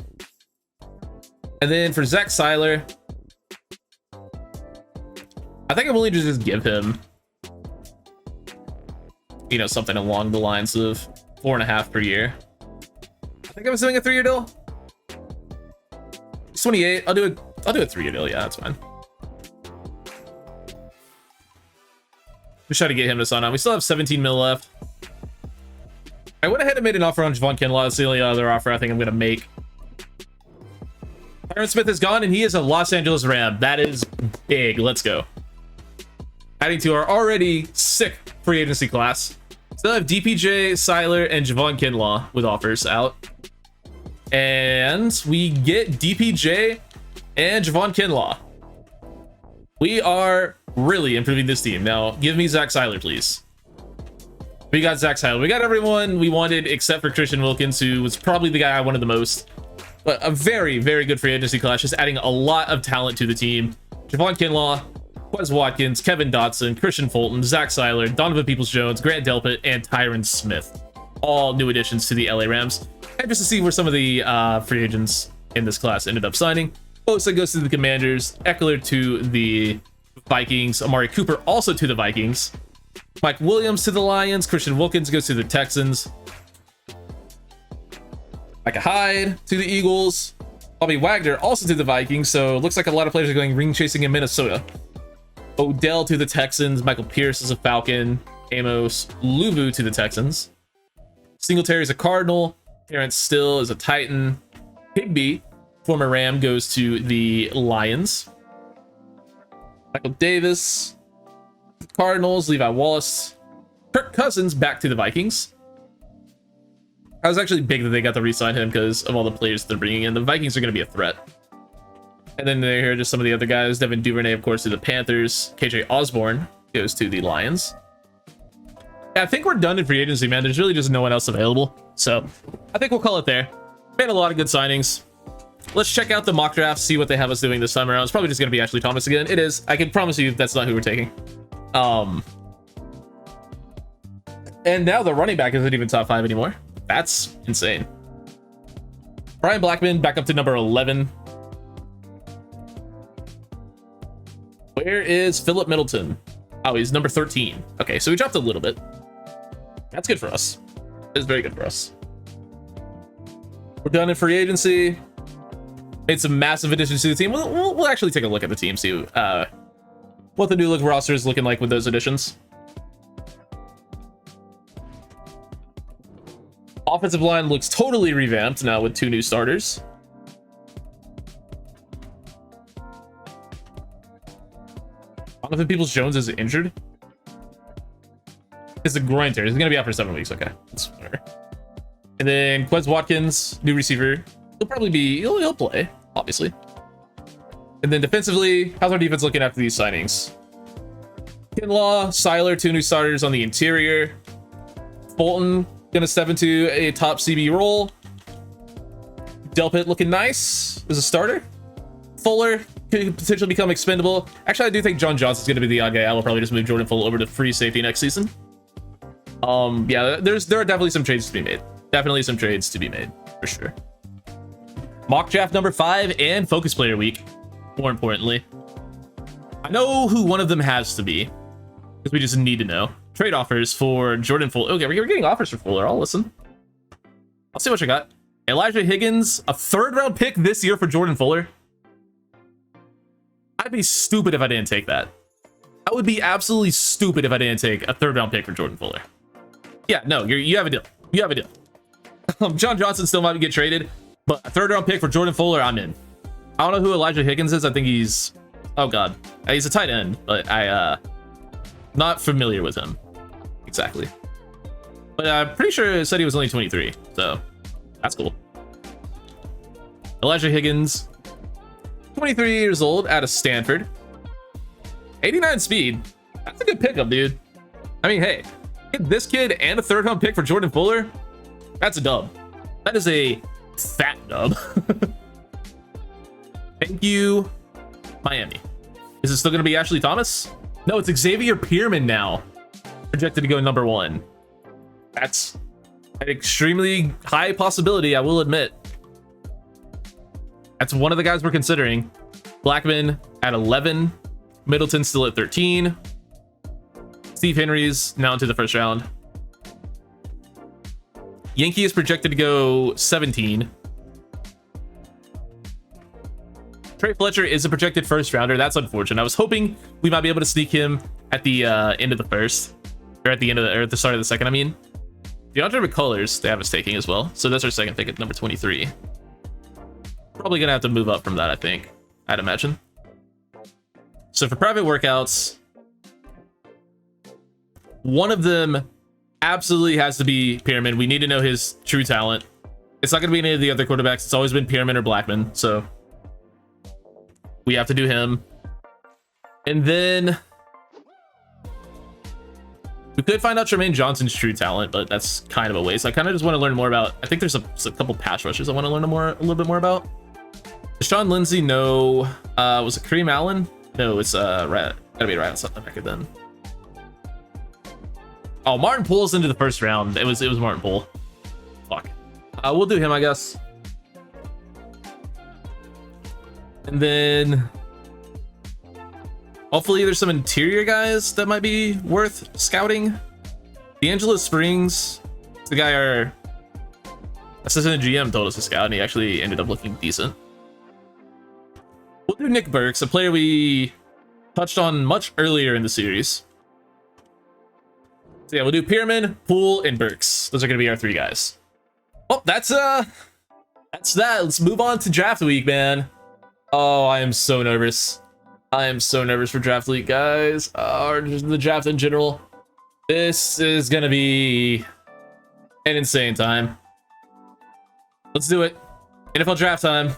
And then for Zach Seiler, I think I'm willing to just give him, you know, something along the lines of 4.5 per year. I think I was doing a 3-year deal. It's 28. I'll do a 3-year deal. Yeah, that's fine. Just try to get him to sign on. We still have 17 mil left. I went ahead and made an offer on Javon Kinlaw. That's the only other offer I think I'm going to make. Tyron Smith is gone, and he is a Los Angeles Ram. That is big. Let's go. Adding to our already sick free agency class. Still have DPJ, Seiler, and Javon Kinlaw with offers out. And we get DPJ and Javon Kinlaw. We are really improving this team. Now, give me Zach Seiler, please. We got Zach Seiler. We got everyone we wanted except for Christian Wilkins, who was probably the guy I wanted the most. But a very, very good free agency class, just adding a lot of talent to the team. Javon Kinlaw, Quez Watkins, Kevin Dotson, Christian Fulton, Zach Seiler, Donovan Peoples-Jones, Grant Delpit, and Tyron Smith. All new additions to the LA Rams. And just to see where some of the free agents in this class ended up signing. Bosa goes to the Commanders, Eckler to the Vikings, Amari Cooper also to the Vikings, Mike Williams to the Lions, Christian Wilkins goes to the Texans, Micah Hyde to the Eagles, Bobby Wagner also to the Vikings, so it looks like a lot of players are going ring chasing in Minnesota. Odell to the Texans, Michael Pierce is a Falcon, Amos Luvu to the Texans, Singletary's a Cardinal, Terrence Still is a Titan, Higby, former Ram, goes to the Lions. Michael Davis, Cardinals. Levi Wallace. Kirk Cousins back to the Vikings. I was actually big that they got to re-sign him because of all the players they're bringing in. The Vikings are going to be a threat. And then there are just some of the other guys. Devin Duvernay, of course, to the Panthers. KJ Osborne goes to the Lions. Yeah, I think we're done in free agency, man. There's really just no one else available. So I think we'll call it there. Made a lot of good signings. Let's check out the mock draft, see what they have us doing this time around. It's probably just going to be Ashley Thomas again. It is. I can promise you that's not who we're taking. And now the running back isn't even top 5 anymore. That's insane. Brian Blackman back up to number 11. Where is Philip Middleton? Oh, he's number 13. Okay, so we dropped a little bit. That's good for us. It's very good for us. We're done in free agency. Made some massive additions to the team. We'll actually take a look at the team, see what the new look roster is looking like with those additions. Offensive line looks totally revamped now with 2 new starters. Donovan Peoples-Jones is injured. It's a groin tear. He's going to be out for 7 weeks. Okay, that's fair. And then Quez Watkins, new receiver. He'll probably be, he'll play, obviously. And then defensively, how's our defense looking after these signings? Kinlaw, Seiler, 2 new starters on the interior. Fulton gonna step into a top CB role. Delpit looking nice as a starter. Fuller could potentially become expendable. Actually, I do think John Johnson's gonna be the odd guy. I will probably just move Jordan Fuller over to free safety next season. Yeah, there are definitely some trades to be made. Definitely some trades to be made for sure. Mock draft number 5 and focus player week. More importantly, I know who one of them has to be because we just need to know. Trade offers for Jordan Fuller. Okay, we're getting offers for Fuller. I'll listen. I'll see what you got. Elijah Higgins, a 3rd round pick this year for Jordan Fuller. I'd be stupid if I didn't take that. I would be absolutely stupid if I didn't take a 3rd round pick for Jordan Fuller. Yeah, no, you have a deal. You have a deal. John Johnson still might get traded, but a 3rd round pick for Jordan Fuller, I'm in. I don't know who Elijah Higgins is. I think he's, oh god, he's a tight end, but not familiar with him exactly. But I'm pretty sure it said he was only 23, so that's cool. Elijah Higgins, 23 years old, out of Stanford. 89 speed. That's a good pickup, dude. I mean, hey, get this kid and a 3rd round pick for Jordan Fuller. That's a dub. That is a fat dub. Thank you, Miami. Is it still going to be Ashley Thomas? No, it's Xavier Pearman now. Projected to go number 1. That's an extremely high possibility, I will admit. That's one of the guys we're considering. Blackman at 11. Middleton still at 13. Steve Henry's now into the 1st round. Yankee is projected to go 17. Trey Fletcher is a projected 1st rounder. That's unfortunate. I was hoping we might be able to sneak him at the end of the 1st, or at the end of or at the start of the 2nd. I mean, DeAndre McCullers they have us taking as well, so that's our 2nd pick at number 23. Probably gonna have to move up from that, I think. I'd imagine. So for private workouts, one of them absolutely has to be Pearman. We need to know his true talent. It's not gonna be any of the other quarterbacks. It's always been Pearman or Blackman, so we have to do him. And then we could find out Tremaine Johnson's true talent, but that's kind of a waste. I kind of just want to learn more about, I think there's a couple pass rushers I want to learn a little bit more about. Deshaun Lindsay, no. Was it Kareem Allen? No, it's gotta be right on something back then. Oh, Martin Poole's into the 1st round. It was Martin Poole. Fuck. We'll do him, I guess. And then hopefully there's some interior guys that might be worth scouting. D'Angelo Springs, the guy our assistant GM told us to scout, and he actually ended up looking decent. We'll do Nick Burks, a player we touched on much earlier in the series. So yeah, we'll do Pearman, Poole, and Burks. Those are going to be our 3 guys. Oh, that's That's that. Let's move on to draft week, man. Oh, I am so nervous. I am so nervous for draft week, guys. Or just the draft in general. This is gonna be an insane time. Let's do it. NFL draft time.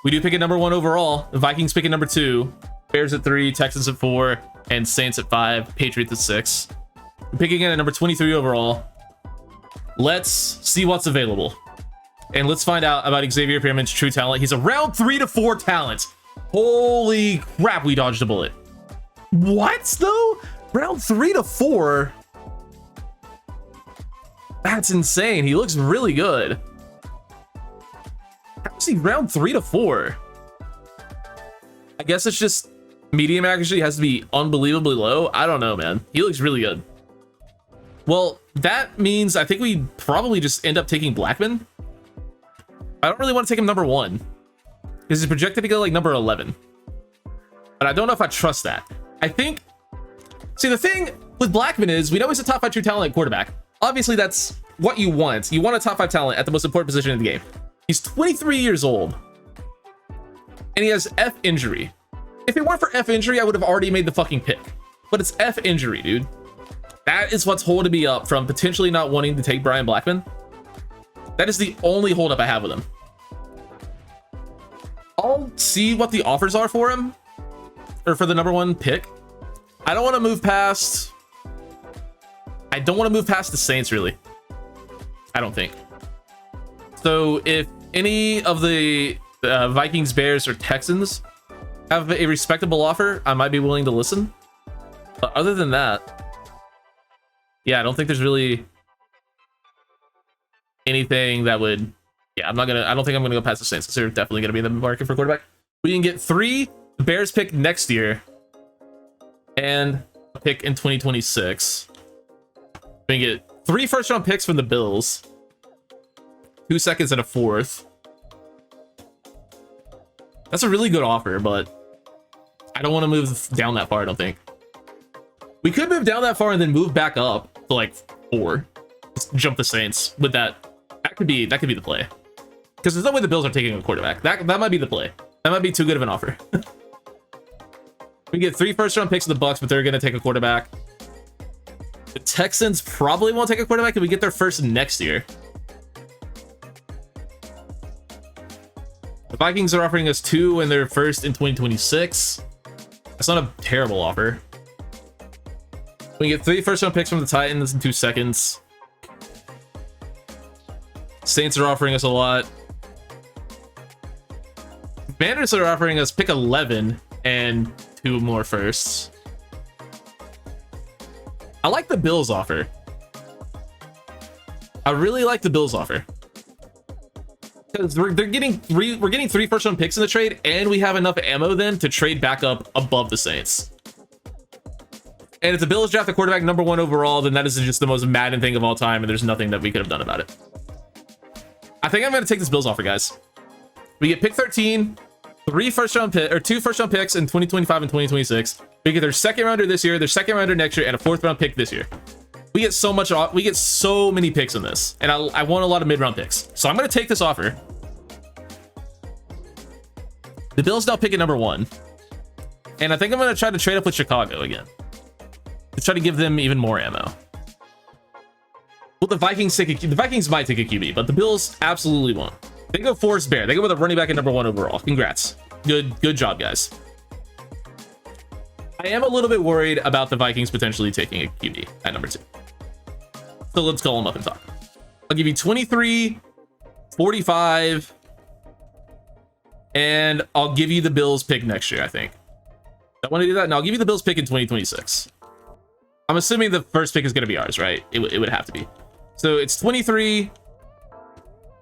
We do pick at number 1 overall. The Vikings pick at number 2. Bears at 3, Texans at 4, and Saints at 5, Patriots at 6. We're picking at number 23 overall. Let's see what's available. And let's find out about Xavier Pearman's true talent. He's a round 3 to 4 talent. Holy crap, we dodged a bullet. What, though? Round 3 to 4? That's insane. He looks really good. How is he round 3 to 4? I guess it's just medium accuracy has to be unbelievably low. I don't know, man. He looks really good. Well, that means I think we probably just end up taking Blackman. I don't really want to take him number 1 because he's projected to go like number 11. But I don't know if I trust that. I think, see, the thing with Blackman is we know he's a top 5 true talent at quarterback. Obviously, that's what you want. You want a top 5 talent at the most important position in the game. He's 23 years old and he has F injury. If it weren't for F injury, I would have already made the fucking pick. But it's F injury, dude. That is what's holding me up from potentially not wanting to take Brian Blackman. That is the only holdup I have with him. I'll see what the offers are for him, or for the number 1 pick. I don't want to move past. I don't want to move past the Saints, really. I don't think. So if any of the Vikings, Bears, or Texans have a respectable offer, I might be willing to listen. But other than that, yeah, I don't think there's really anything that would, yeah, I don't think I'm gonna go past the Saints because they're definitely gonna be in the market for quarterback. We can get 3 Bears pick next year and a pick in 2026. We can get 3 first-round picks from the Bills, 2 seconds and a 4th. That's a really good offer, but I don't want to move down that far. I don't think we could move down that far and then move back up to like 4. Just jump the Saints with that. That could be the play, because there's no way the Bills are taking a quarterback. That might be the play. That might be too good of an offer. We get 3 first-round picks of the Bucks, but they're gonna take a quarterback. The Texans probably won't take a quarterback if we get their first next year. The Vikings are offering us 2 and their first in 2026. That's not a terrible offer. We get 3 first-round picks from the Titans in 2 seconds. Saints are offering us a lot. Commanders are offering us pick 11 and 2 more firsts. I like the Bills offer. I really like the Bills offer, because we're getting 3 first-round picks in the trade, and we have enough ammo then to trade back up above the Saints. And if the Bills draft the quarterback number 1 overall, then that is just the most Madden thing of all time, and there's nothing that we could have done about it. I think I'm going to take this Bills offer, guys. We get pick 13, 2 first-round picks in 2025 and 2026. We get their second rounder this year, their second rounder next year, and a 4th-round pick this year. We get so many picks in this, and I want a lot of mid-round picks. So I'm going to take this offer. The Bills now pick at number 1, and I think I'm going to try to trade up with Chicago again to try to give them even more ammo. Well, the Vikings might take a QB, but the Bills absolutely won't. They go Forrest Bear. They go with a running back at number 1 overall. Congrats. Good job, guys. I am a little bit worried about the Vikings potentially taking a QB at number 2. So let's call them up and talk. I'll give you 23, 45, and I'll give you the Bills pick next year, I think. I want to do that, and I'll give you the Bills pick in 2026. I'm assuming the first pick is going to be ours, right? It would have to be. So it's 23,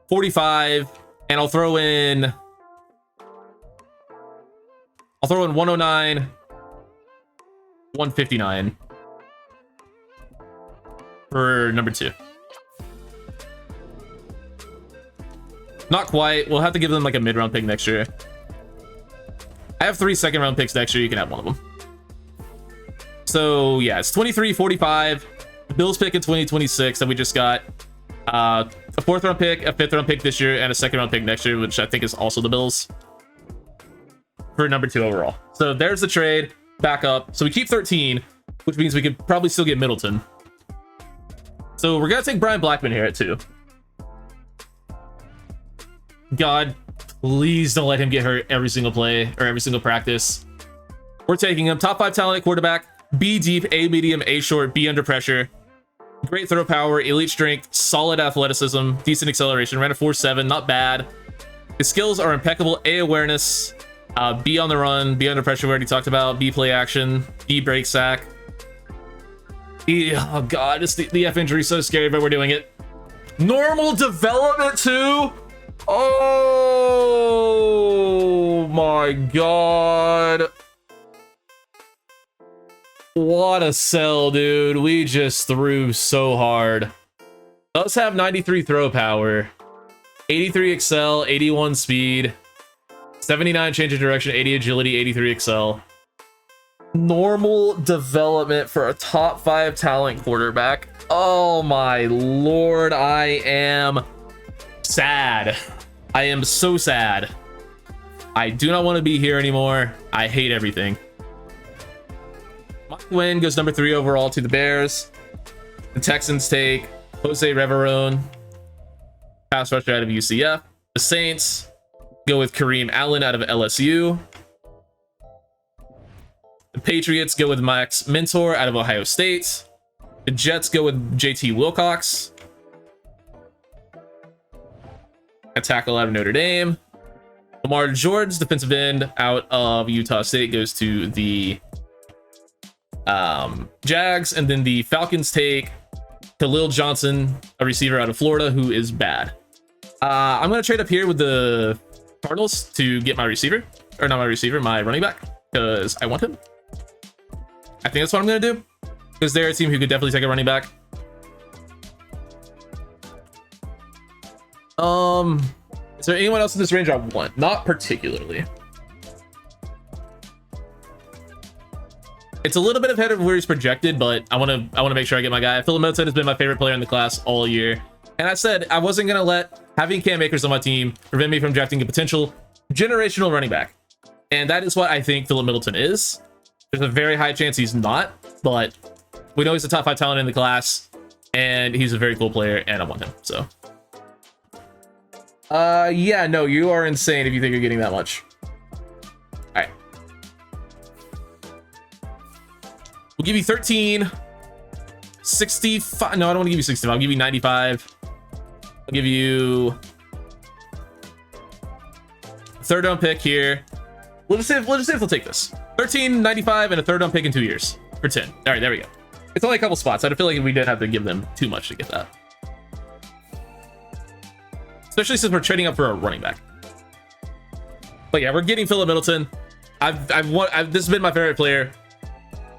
45, and I'll throw in 109, 159 for number 2. Not quite. We'll have to give them like a mid-round pick next year. I have 3 second-round picks next year. You can have one of them. So yeah, it's 23, 45. The Bills pick in 2026 that we just got. a 4th round pick, a 5th round pick this year, and a 2nd round pick next year, which I think is also the Bills, for number 2 overall. So there's the trade. Back up. So we keep 13, which means we could probably still get Middleton. So we're gonna take Brian Blackman here at 2. God, please don't let him get hurt every single play or every single practice. We're taking him. Top 5 talent at quarterback. B deep, A medium, A short, B under pressure. Great throw power, elite strength, solid athleticism, decent acceleration. Ran a 4.7, not bad. His skills are impeccable. A awareness, B on the run, B under pressure, we already talked about. B play action, B break sack. E, oh god, the F injury is so scary, but we're doing it. Normal development too. Oh my god. What a sell, dude. We just threw so hard. Does have 93 throw power, 83 excel, 81 speed, 79 change of direction, 80 agility, 83 excel. Normal development for a top 5 talent quarterback. Oh my lord, I am sad. I am so sad. I do not want to be here anymore. I hate everything. Mike Wynn goes number 3 overall to the Bears. The Texans take Jose Reveron, pass rusher out of UCF. The Saints go with Kareem Allen out of LSU. The Patriots go with Max Mentor out of Ohio State. The Jets go with JT Wilcox, a tackle out of Notre Dame. Lamar George, defensive end out of Utah State, goes to the Jags. And then the Falcons take Khalil Johnson, a receiver out of Florida who is bad. I'm going to trade up here with the Cardinals to get my receiver, or not my receiver, my running back, because I want him. I think that's what I'm going to do, because they're a team who could definitely take a running back. Is there anyone else in this range I want? Not particularly. It's a little bit ahead of where he's projected, but I want to make sure I get my guy. Philip Middleton has been my favorite player in the class all year, and I said I wasn't going to let having Cam Akers on my team prevent me from drafting a potential generational running back, and that is what I think Philip Middleton is. There's a very high chance he's not, but we know he's a top 5 talent in the class, and he's a very cool player, and I want him. So yeah, no, you are insane if you think you're getting that much. All right, we'll give you 13, 65. No, I don't want to give you 65. I'll give you 95. I'll give you a 3rd round pick here. We'll just say if they'll take this. 13, 95, and a 3rd round pick in 2 years for 10. All right, there we go. It's only a couple spots. I feel like we didn't have to give them too much to get that, especially since we're trading up for a running back. But yeah, we're getting Philip Middleton. This has been my favorite player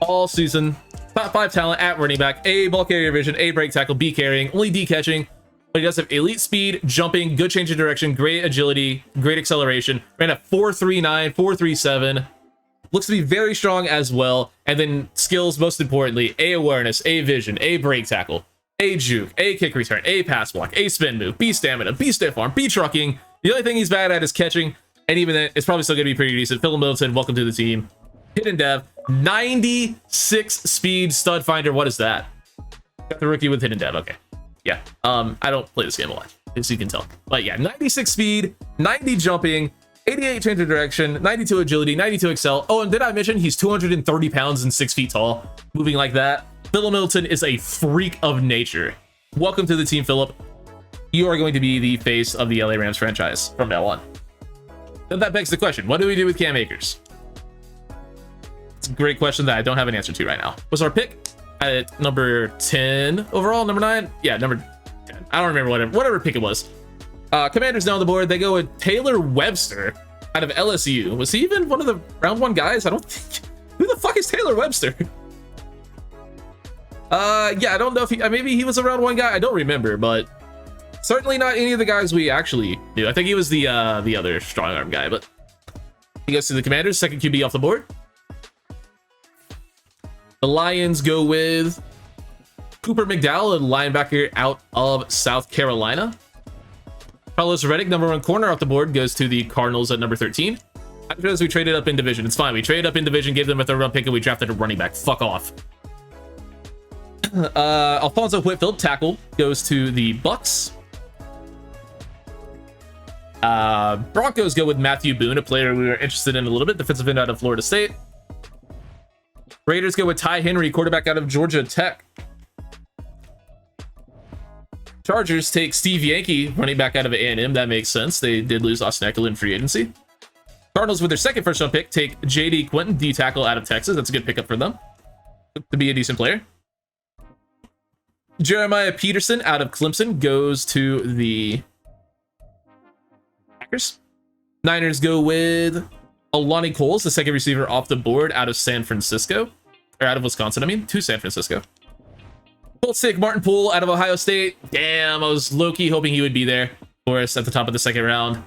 all season. Top 5 talent at running back. A, ball carrier vision. A, break tackle. B, carrying. Only D, catching. But he does have elite speed, jumping, good change of direction, great agility, great acceleration. Ran a 4.39, 4.37. Looks to be very strong as well. And then skills, most importantly, A, awareness, A, vision, A, break tackle, A, juke, A, kick return, A, pass block, A, spin move, B, stamina, B, stiff arm, B, trucking. The only thing he's bad at is catching, and even then, it's probably still going to be pretty decent. Philip Middleton, welcome to the team. Hidden dev, 96 speed stud finder. What is that? Got the rookie with hidden dev. Okay. Yeah. I don't play this game a lot, as you can tell. But yeah, 96 speed, 90 jumping, 88 change of direction, 92 agility, 92 excel. Oh, and did I mention he's 230 pounds and 6 feet tall, moving like that? Philip Middleton is a freak of nature. Welcome to the team, Philip. You are going to be the face of the LA Rams franchise from now on. Then that begs the question, what do we do with Cam Akers? It's a great question that I don't have an answer to right now. What's our pick? At number 10 overall, number 9? Yeah, number 10. I don't remember whatever pick it was. Commanders now on the board. They go with Taylor Webster out of LSU. Was he even one of the round 1 guys? I don't think. Who the fuck is Taylor Webster? Yeah, I don't know if maybe he was a round 1 guy. I don't remember, but certainly not any of the guys we actually knew. I think he was the other strong arm guy, but he goes to the Commanders. 2nd QB off the board. The Lions go with Cooper McDowell, a linebacker out of South Carolina. Carlos Reddick, number 1 corner off the board, goes to the Cardinals at number 13. Because we traded up in division. It's fine. We traded up in division, gave them a 3rd round pick, and we drafted a running back. Fuck off. Alfonso Whitfield, tackle, goes to the Bucks. Broncos go with Matthew Boone, a player we were interested in a little bit, defensive end out of Florida State. Raiders go with Ty Henry, quarterback out of Georgia Tech. Chargers take Steve Yankee, running back out of A&M. That makes sense. They did lose Austin Eckler in free agency. Cardinals, with their 2nd first-round pick, take J.D. Quinton, D-tackle out of Texas. That's a good pickup for them to be a decent player. Jeremiah Peterson out of Clemson goes to the Packers. Niners go with Alani Coles, the 2nd receiver off the board out of San Francisco. Or out of Wisconsin, I mean, to San Francisco. Colts take Martin Poole out of Ohio State. Damn, I was low-key hoping he would be there for us at the top of the 2nd round.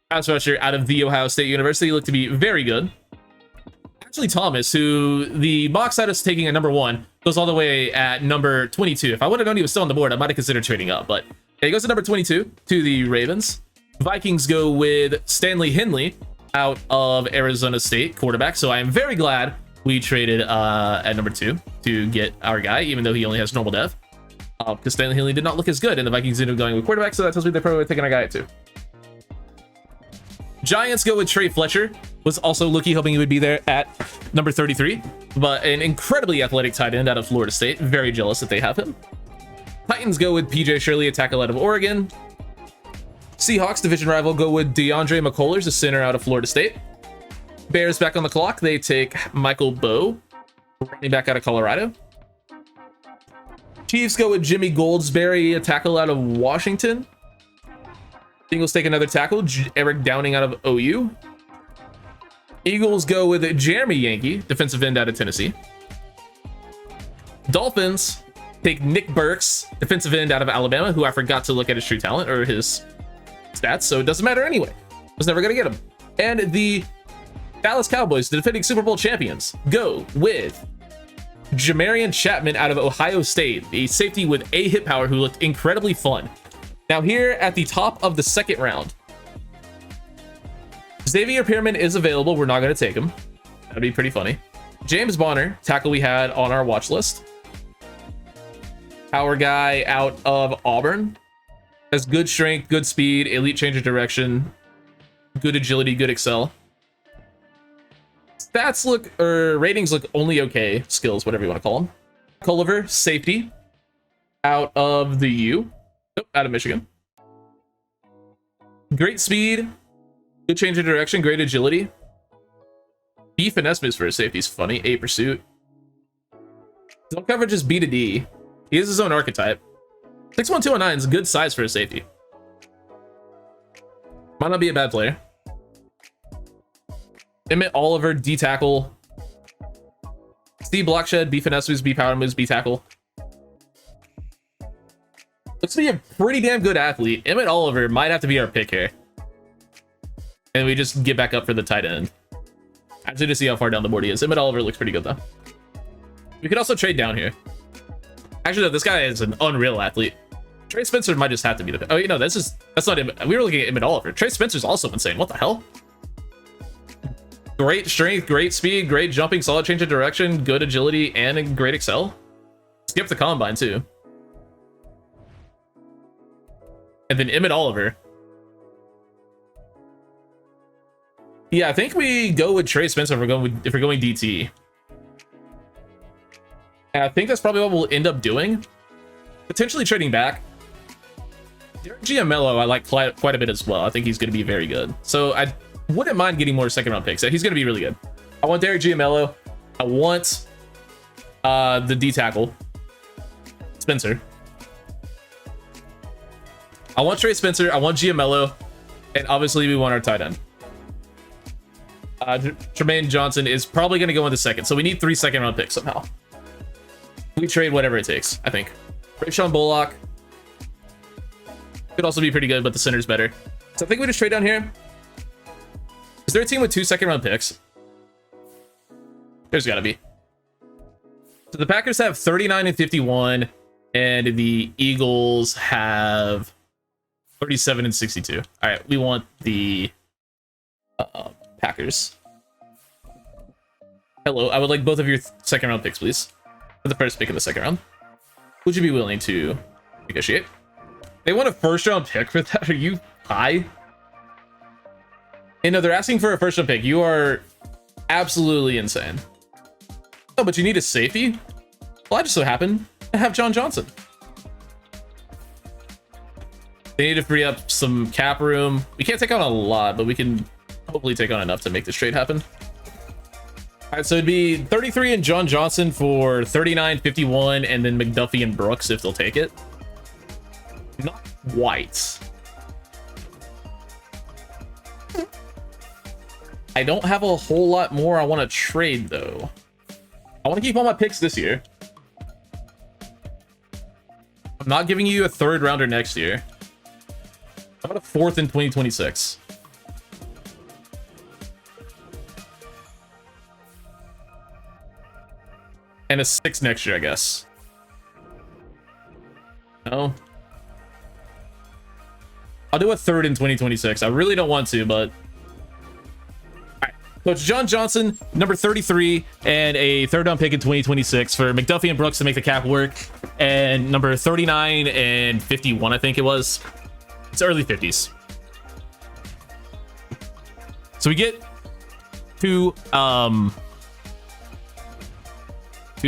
Pass rusher out of The Ohio State University, looked to be very good. Ashley Thomas, who the box had us taking at number 1, goes all the way at number 22. If I would have known he was still on the board, I might have considered trading up, but yeah, he goes to number 22 to the Ravens. Vikings go with Stanley Henley out of Arizona State, quarterback. So I am very glad we traded at number 2 to get our guy, even though he only has normal dev. Because Stanley Henley did not look as good, and the Vikings ended up going with quarterback, so that tells me they're probably taking our guy at 2. Giants go with Trey Fletcher. Was also looking, hoping he would be there at number 33. But an incredibly athletic tight end out of Florida State. Very jealous that they have him. Titans go with PJ Shirley, a tackle out of Oregon. Seahawks, division rival, go with DeAndre McCullers, a center out of Florida State. Bears back on the clock. They take Michael Bowe, running back out of Colorado. Chiefs go with Jimmy Goldsberry, a tackle out of Washington. Eagles take another tackle, Eric Downing out of OU. Eagles go with Jeremy Yankee, defensive end out of Tennessee. Dolphins take Nick Burks, defensive end out of Alabama, who I forgot to look at his true talent or his stats, so it doesn't matter anyway. Was never going to get him. And the Dallas Cowboys, the defending Super Bowl champions, go with Jamarian Chapman out of Ohio State, a safety with a hit power who looked incredibly fun. Now here at the top of the 2nd round, Xavier Pearman is available. We're not going to take him. That'd be pretty funny. James Bonner, tackle we had on our watch list. Power guy out of Auburn. Has good strength, good speed, elite change of direction, good agility, good excel. Stats look, or ratings look only okay. Skills, whatever you want to call them. Culliver, safety, out of the U. Nope, out of Michigan. Great speed, good change of direction, great agility. B finesse moves for a safety is funny. A pursuit. Zone coverage is B to D. He is his own archetype. 6'1", 209 is a good size for a safety. Might not be a bad player. Emmett Oliver, D tackle. Steve Blockshed, B finesse moves, B power moves, B tackle. Looks to be a pretty damn good athlete. Emmett Oliver might have to be our pick here. And we just get back up for the tight end. Actually, to see how far down the board he is. Emmett Oliver looks pretty good, though. We could also trade down here. Actually, no, this guy is an unreal athlete. Trey Spencer might just have to be the pick. Oh, you know, that's not him. We were looking at Emmett Oliver. Trey Spencer's also insane. What the hell? Great strength, great speed, great jumping, solid change of direction, good agility, and a great excel. Skip the combine, too. And then Emmett Oliver. Yeah, I think we go with Trey Spencer if we're going DT. And I think that's probably what we'll end up doing. Potentially trading back. Derek Giamello, I like quite a bit as well. I think he's going to be very good. So I wouldn't mind getting more 2nd round picks. He's going to be really good. I want Derek Giamello. I want the D tackle, Spencer. I want Trey Spencer. I want Giamello. And obviously we want our tight end. Tremaine Johnson is probably going to go in the 2nd. So we need 3 2nd round picks somehow. We trade whatever it takes, I think. Rayshawn Bullock could also be pretty good, but the center's better. So I think we just trade down here. Is there a team with 2 2nd round picks? There's got to be. So the Packers have 39 and 51, and the Eagles have 37 and 62. All right, we want the Packers. Hello, I would like both of your second round picks, please. For the first pick of the second round. Would you be willing to negotiate? They want a first round pick for that? Are you high? And no, they're asking for a first round pick. You are absolutely insane. Oh, but you need a safety? Well, I just so happen to have John Johnson. They need to free up some cap room. We can't take on a lot, but we can hopefully take on enough to make this trade happen. All right, so it'd be 33 and John Johnson for 39, 51, and then McDuffie and Brooks if they'll take it. Not quite. I don't have a whole lot more I want to trade, though. I want to keep all my picks this year. I'm not giving you a third rounder next year. How about a fourth in 2026? And a sixth next year, I guess. No. I'll do a third in 2026. I really don't want to, but... Alright. So it's John Johnson, number 33, and a third round pick in 2026 for McDuffie and Brooks to make the cap work. And number 39 and 51, I think it was. It's early 50s. So we get two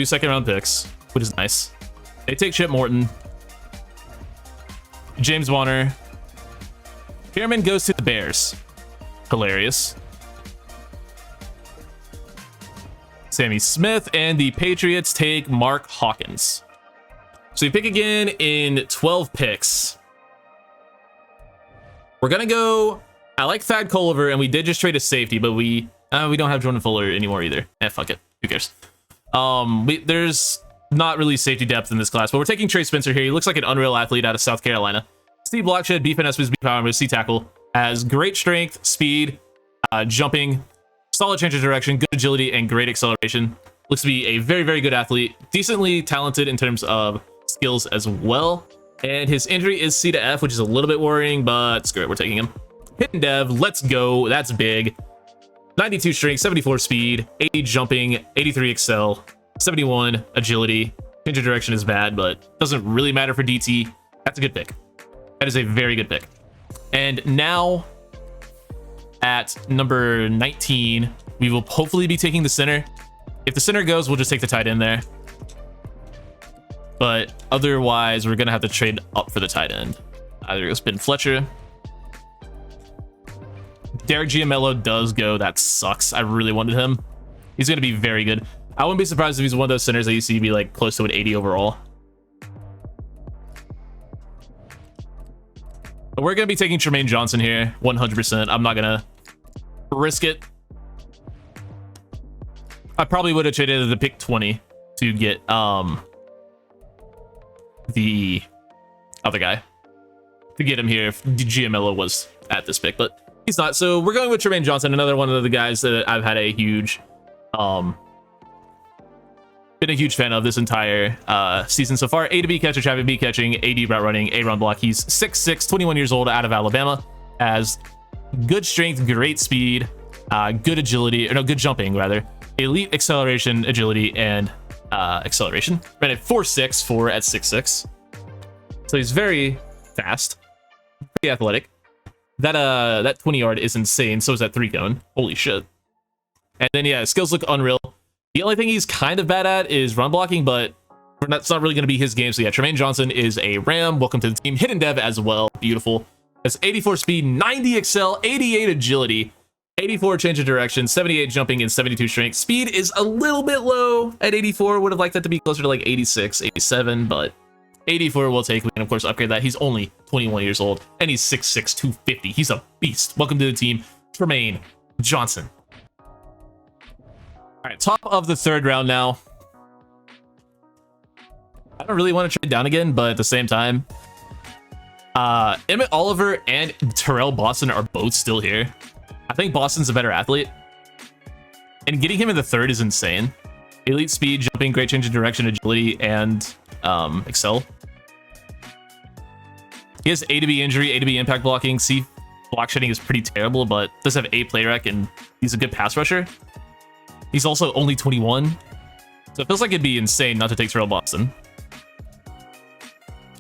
second round picks, which is nice. They take Chip Morton. James Warner. Pierman goes to the Bears. Hilarious. Sammy Smith and the Patriots take Mark Hawkins. So we pick again in 12 picks. We're gonna go. I like Thad Culliver, and we did just trade a safety, but we don't have Jordan Fuller anymore either. Fuck it. Who cares? There's not really safety depth in this class, but we're taking Trey Spencer here. He looks like an unreal athlete out of South Carolina. Steve Blockshed, beef and SP's beef power, C tackle, has great strength, speed, jumping, solid change of direction, good agility, and great acceleration. Looks to be a very, very good athlete, decently talented in terms of skills as well. And his injury is C to F, which is a little bit worrying, but screw it, we're taking him. Hidden dev, let's go. That's big. 92 strength, 74 speed, 80 jumping, 83 excel, 71 agility. Change of direction is bad, but doesn't really matter for DT. That's a good pick. That is a very good pick. And now at number 19, we will hopefully be taking the center. If the center goes, we'll just take the tight end there. But otherwise, we're going to have to trade up for the tight end. Either goes Ben Fletcher. Derek Giamello does go. That sucks. I really wanted him. He's going to be very good. I wouldn't be surprised if he's one of those centers that you see be like close to an 80 overall. But we're going to be taking Tremaine Johnson here. 100%. I'm not going to risk it. I probably would have traded the pick 20 to get the other guy. To get him here if Giamello was at this pick, but he's not. So we're going with Tremaine Johnson, another one of the guys that I've had a huge been a huge fan of this entire season so far. A to B catcher, traffic B catching, AD route running, A run block. He's 6'6", 21 years old, out of Alabama. Has good strength, great speed, good agility, or no, good jumping rather. Elite acceleration, agility, and acceleration. Ran at 4.6 for at 6'6". So he's very fast, pretty athletic. That 20 yard is insane. So is that 3 cone. Holy shit. And then yeah, skills look unreal. The only thing he's kind of bad at is run blocking, but that's not really going to be his game. So yeah, Tremaine Johnson is a Ram. Welcome to the team. Hidden dev as well. Beautiful. That's 84 speed, 90 excel, 88 agility, 84 change of direction, 78 jumping, and 72 strength. Speed is a little bit low at 84. Would have liked that to be closer to like 86, 87, but 84 we'll take. We can of course upgrade that. He's only 21 years old and he's 6'6", 250. He's a beast. Welcome to the team, Tremaine Johnson. All right, top of the third round now. I don't really want to trade down again, but at the same time, Emmett Oliver and Terrell Boston are both still here. I think Boston's a better athlete, and getting him in the third is insane. Elite speed, jumping, great change of direction, agility, and excel. He has A to B injury, A to B impact blocking. C block shedding is pretty terrible, but does have A play rec, and he's a good pass rusher. He's also only 21. So it feels like it'd be insane not to take Terrell Boston.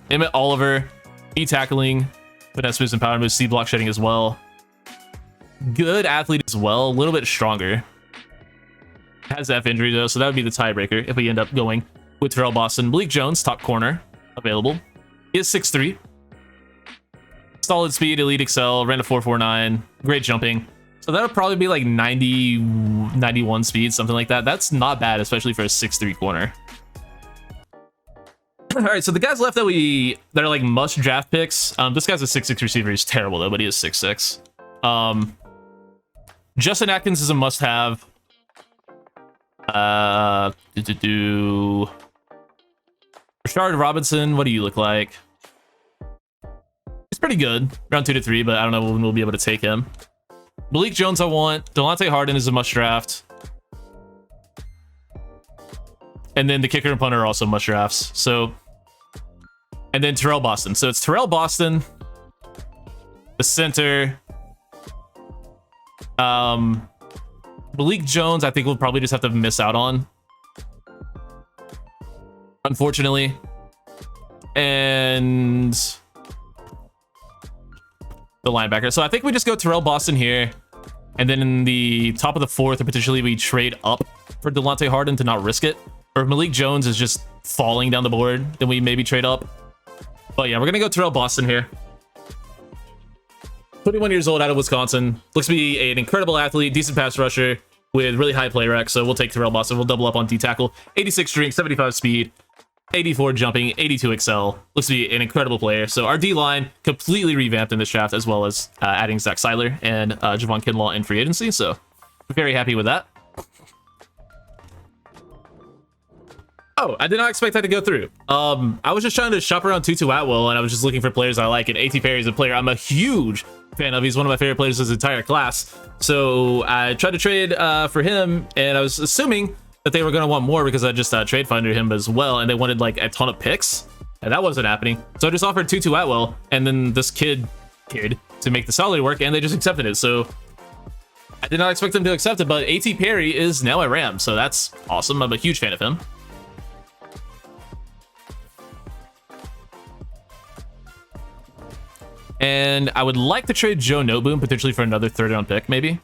Emmett Oliver, B tackling, finesse moves and power moves, C block shedding as well. Good athlete as well, a little bit stronger. Has F injury though, so that would be the tiebreaker if we end up going with Terrell Boston. Malik Jones, top corner, available. He is 6'3". Solid speed, elite excel, ran a 4.49, great jumping. So that'll probably be like 90, 91 speed, something like that. That's not bad, especially for a 6'3" corner. All right, so the guys left that are like must draft picks. This guy's a 6'6" receiver. He's terrible though, but he is 6'6". Justin Atkins is a must-have. Rashard Robinson, what do you look like? He's pretty good, round 2 to 3, but I don't know when we'll be able to take him. Malik Jones I want. Delonte Harden is a must draft. And then the kicker and punter are also must drafts. So, and then Terrell Boston. So it's Terrell Boston, the center. Malik Jones, I think we'll probably just have to miss out on, unfortunately. And the linebacker. So I think we just go Terrell Boston here. And then in the top of the 4th, or potentially we trade up for Delonte Harden to not risk it. Or if Malik Jones is just falling down the board, then we maybe trade up. But yeah, we're going to go Terrell Boston here. 21 years old, out of Wisconsin. Looks to be an incredible athlete, decent pass rusher with really high play rec. So we'll take Terrell Boston. We'll double up on D tackle. 86 strength, 75 speed, 84 jumping, 82 excel. Looks to be an incredible player. So our D line completely revamped in this draft, as well as adding Zach Seiler and Javon Kinlaw in free agency. So very happy with that. Oh, I did not expect that to go through. I was just trying to shop around Tutu Atwell, and I was just looking for players I like, and A.T. Perry is a player I'm a huge fan of. He's one of my favorite players of this entire class. So I tried to trade for him, and I was assuming that they were going to want more because I just trade funded him as well, and they wanted like a ton of picks, and that wasn't happening. So I just offered Tutu Atwell, and then this kid to make the salary work, and they just accepted it. So I did not expect them to accept it, but A.T. Perry is now a Ram, so that's awesome. I'm a huge fan of him. And I would like to trade Joe Noboom potentially for another 3rd round pick, maybe,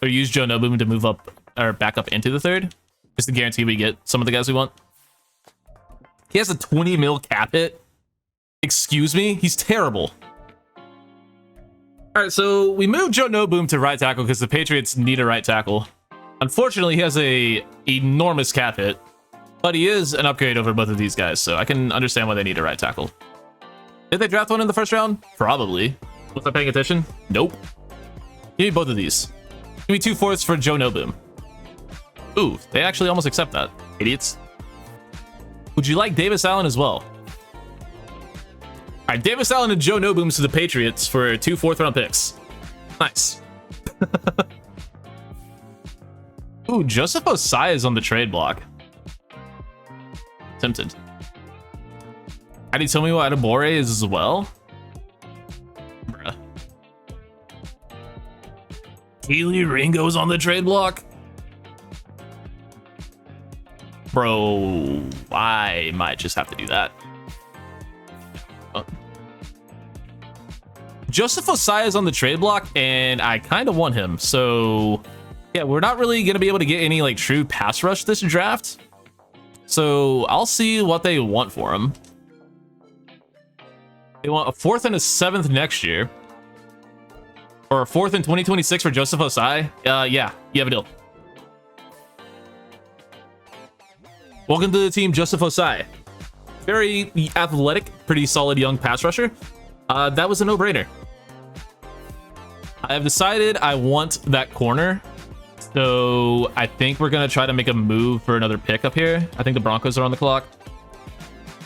or use Joe Noboom to move up or back up into the 3rd, just to guarantee we get some of the guys we want. He has a 20 mil cap hit. Excuse me, he's terrible. All right, so we moved Joe Noboom to right tackle because the Patriots need a right tackle. Unfortunately, he has a enormous cap hit, but he is an upgrade over both of these guys, so I can understand why they need a right tackle. Did they draft one in the 1st round? Probably. Was I paying attention? Nope. Give me both of these. Give me 2 4ths for Joe Noboom. Ooh, they actually almost accept that. Idiots. Would you like Davis Allen as well? All right, Davis Allen and Joe Noboom to the Patriots for 2 4th round picks. Nice. Ooh, Joseph Osai is on the trade block. Tempted. How do you tell me what Adebore is as well? Bruh. Keely Ringo's on the trade block? Bro, I might just have to do that. Oh. Joseph Osai is on the trade block, and I kind of want him. So, yeah, we're not really going to be able to get any like true pass rush this draft. So I'll see what they want for him. They want a 4th and a 7th next year. Or a 4th in 2026 for Joseph Osai. Yeah, you have a deal. Welcome to the team, Joseph Osai. Very athletic, pretty solid young pass rusher. That was a no-brainer. I have decided I want that corner. So I think we're going to try to make a move for another pick up here. I think the Broncos are on the clock.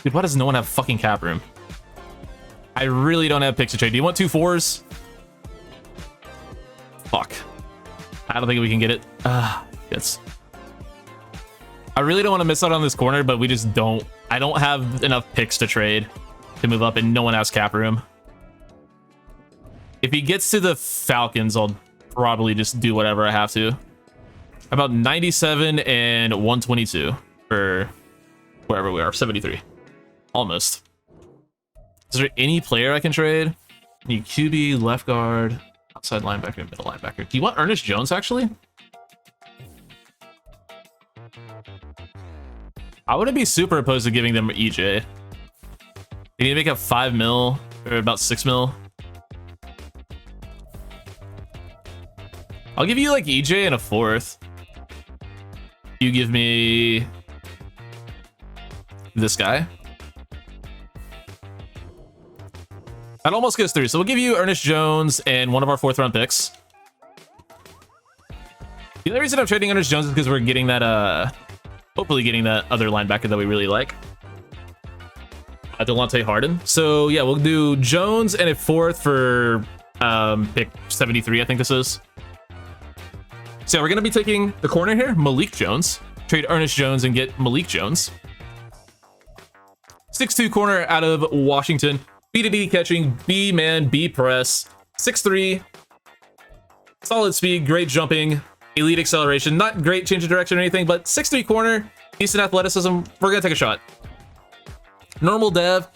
Dude, why does no one have fucking cap room? I really don't have picks to trade. Do you want 2 4s? Fuck. I don't think we can get it. Yes. I really don't want to miss out on this corner, but we just don't. I don't have enough picks to trade to move up, and no one has cap room. If he gets to the Falcons, I'll probably just do whatever I have to. About 97 and 122 for wherever we are. 73. Almost. Is there any player I can trade? Need QB, left guard, outside linebacker, middle linebacker. Do you want Ernest Jones, actually? I wouldn't be super opposed to giving them EJ. You need to make up 5 mil, or about 6 mil. I'll give you like EJ and a 4th. You give me this guy. That almost goes through. So we'll give you Ernest Jones and one of our 4th round picks. The only reason I'm trading Ernest Jones is because we're getting that, hopefully getting that other linebacker that we really like. Delonte Harden. So yeah, we'll do Jones and a 4th for pick 73, I think this is. So we're going to be taking the corner here, Malik Jones. Trade Ernest Jones and get Malik Jones. 6'2 corner out of Washington. B2B catching, B-man, B-press. 6'3. Solid speed, great jumping, elite acceleration. Not great change of direction or anything, but 6'3 corner, decent athleticism. We're going to take a shot. Normal dev,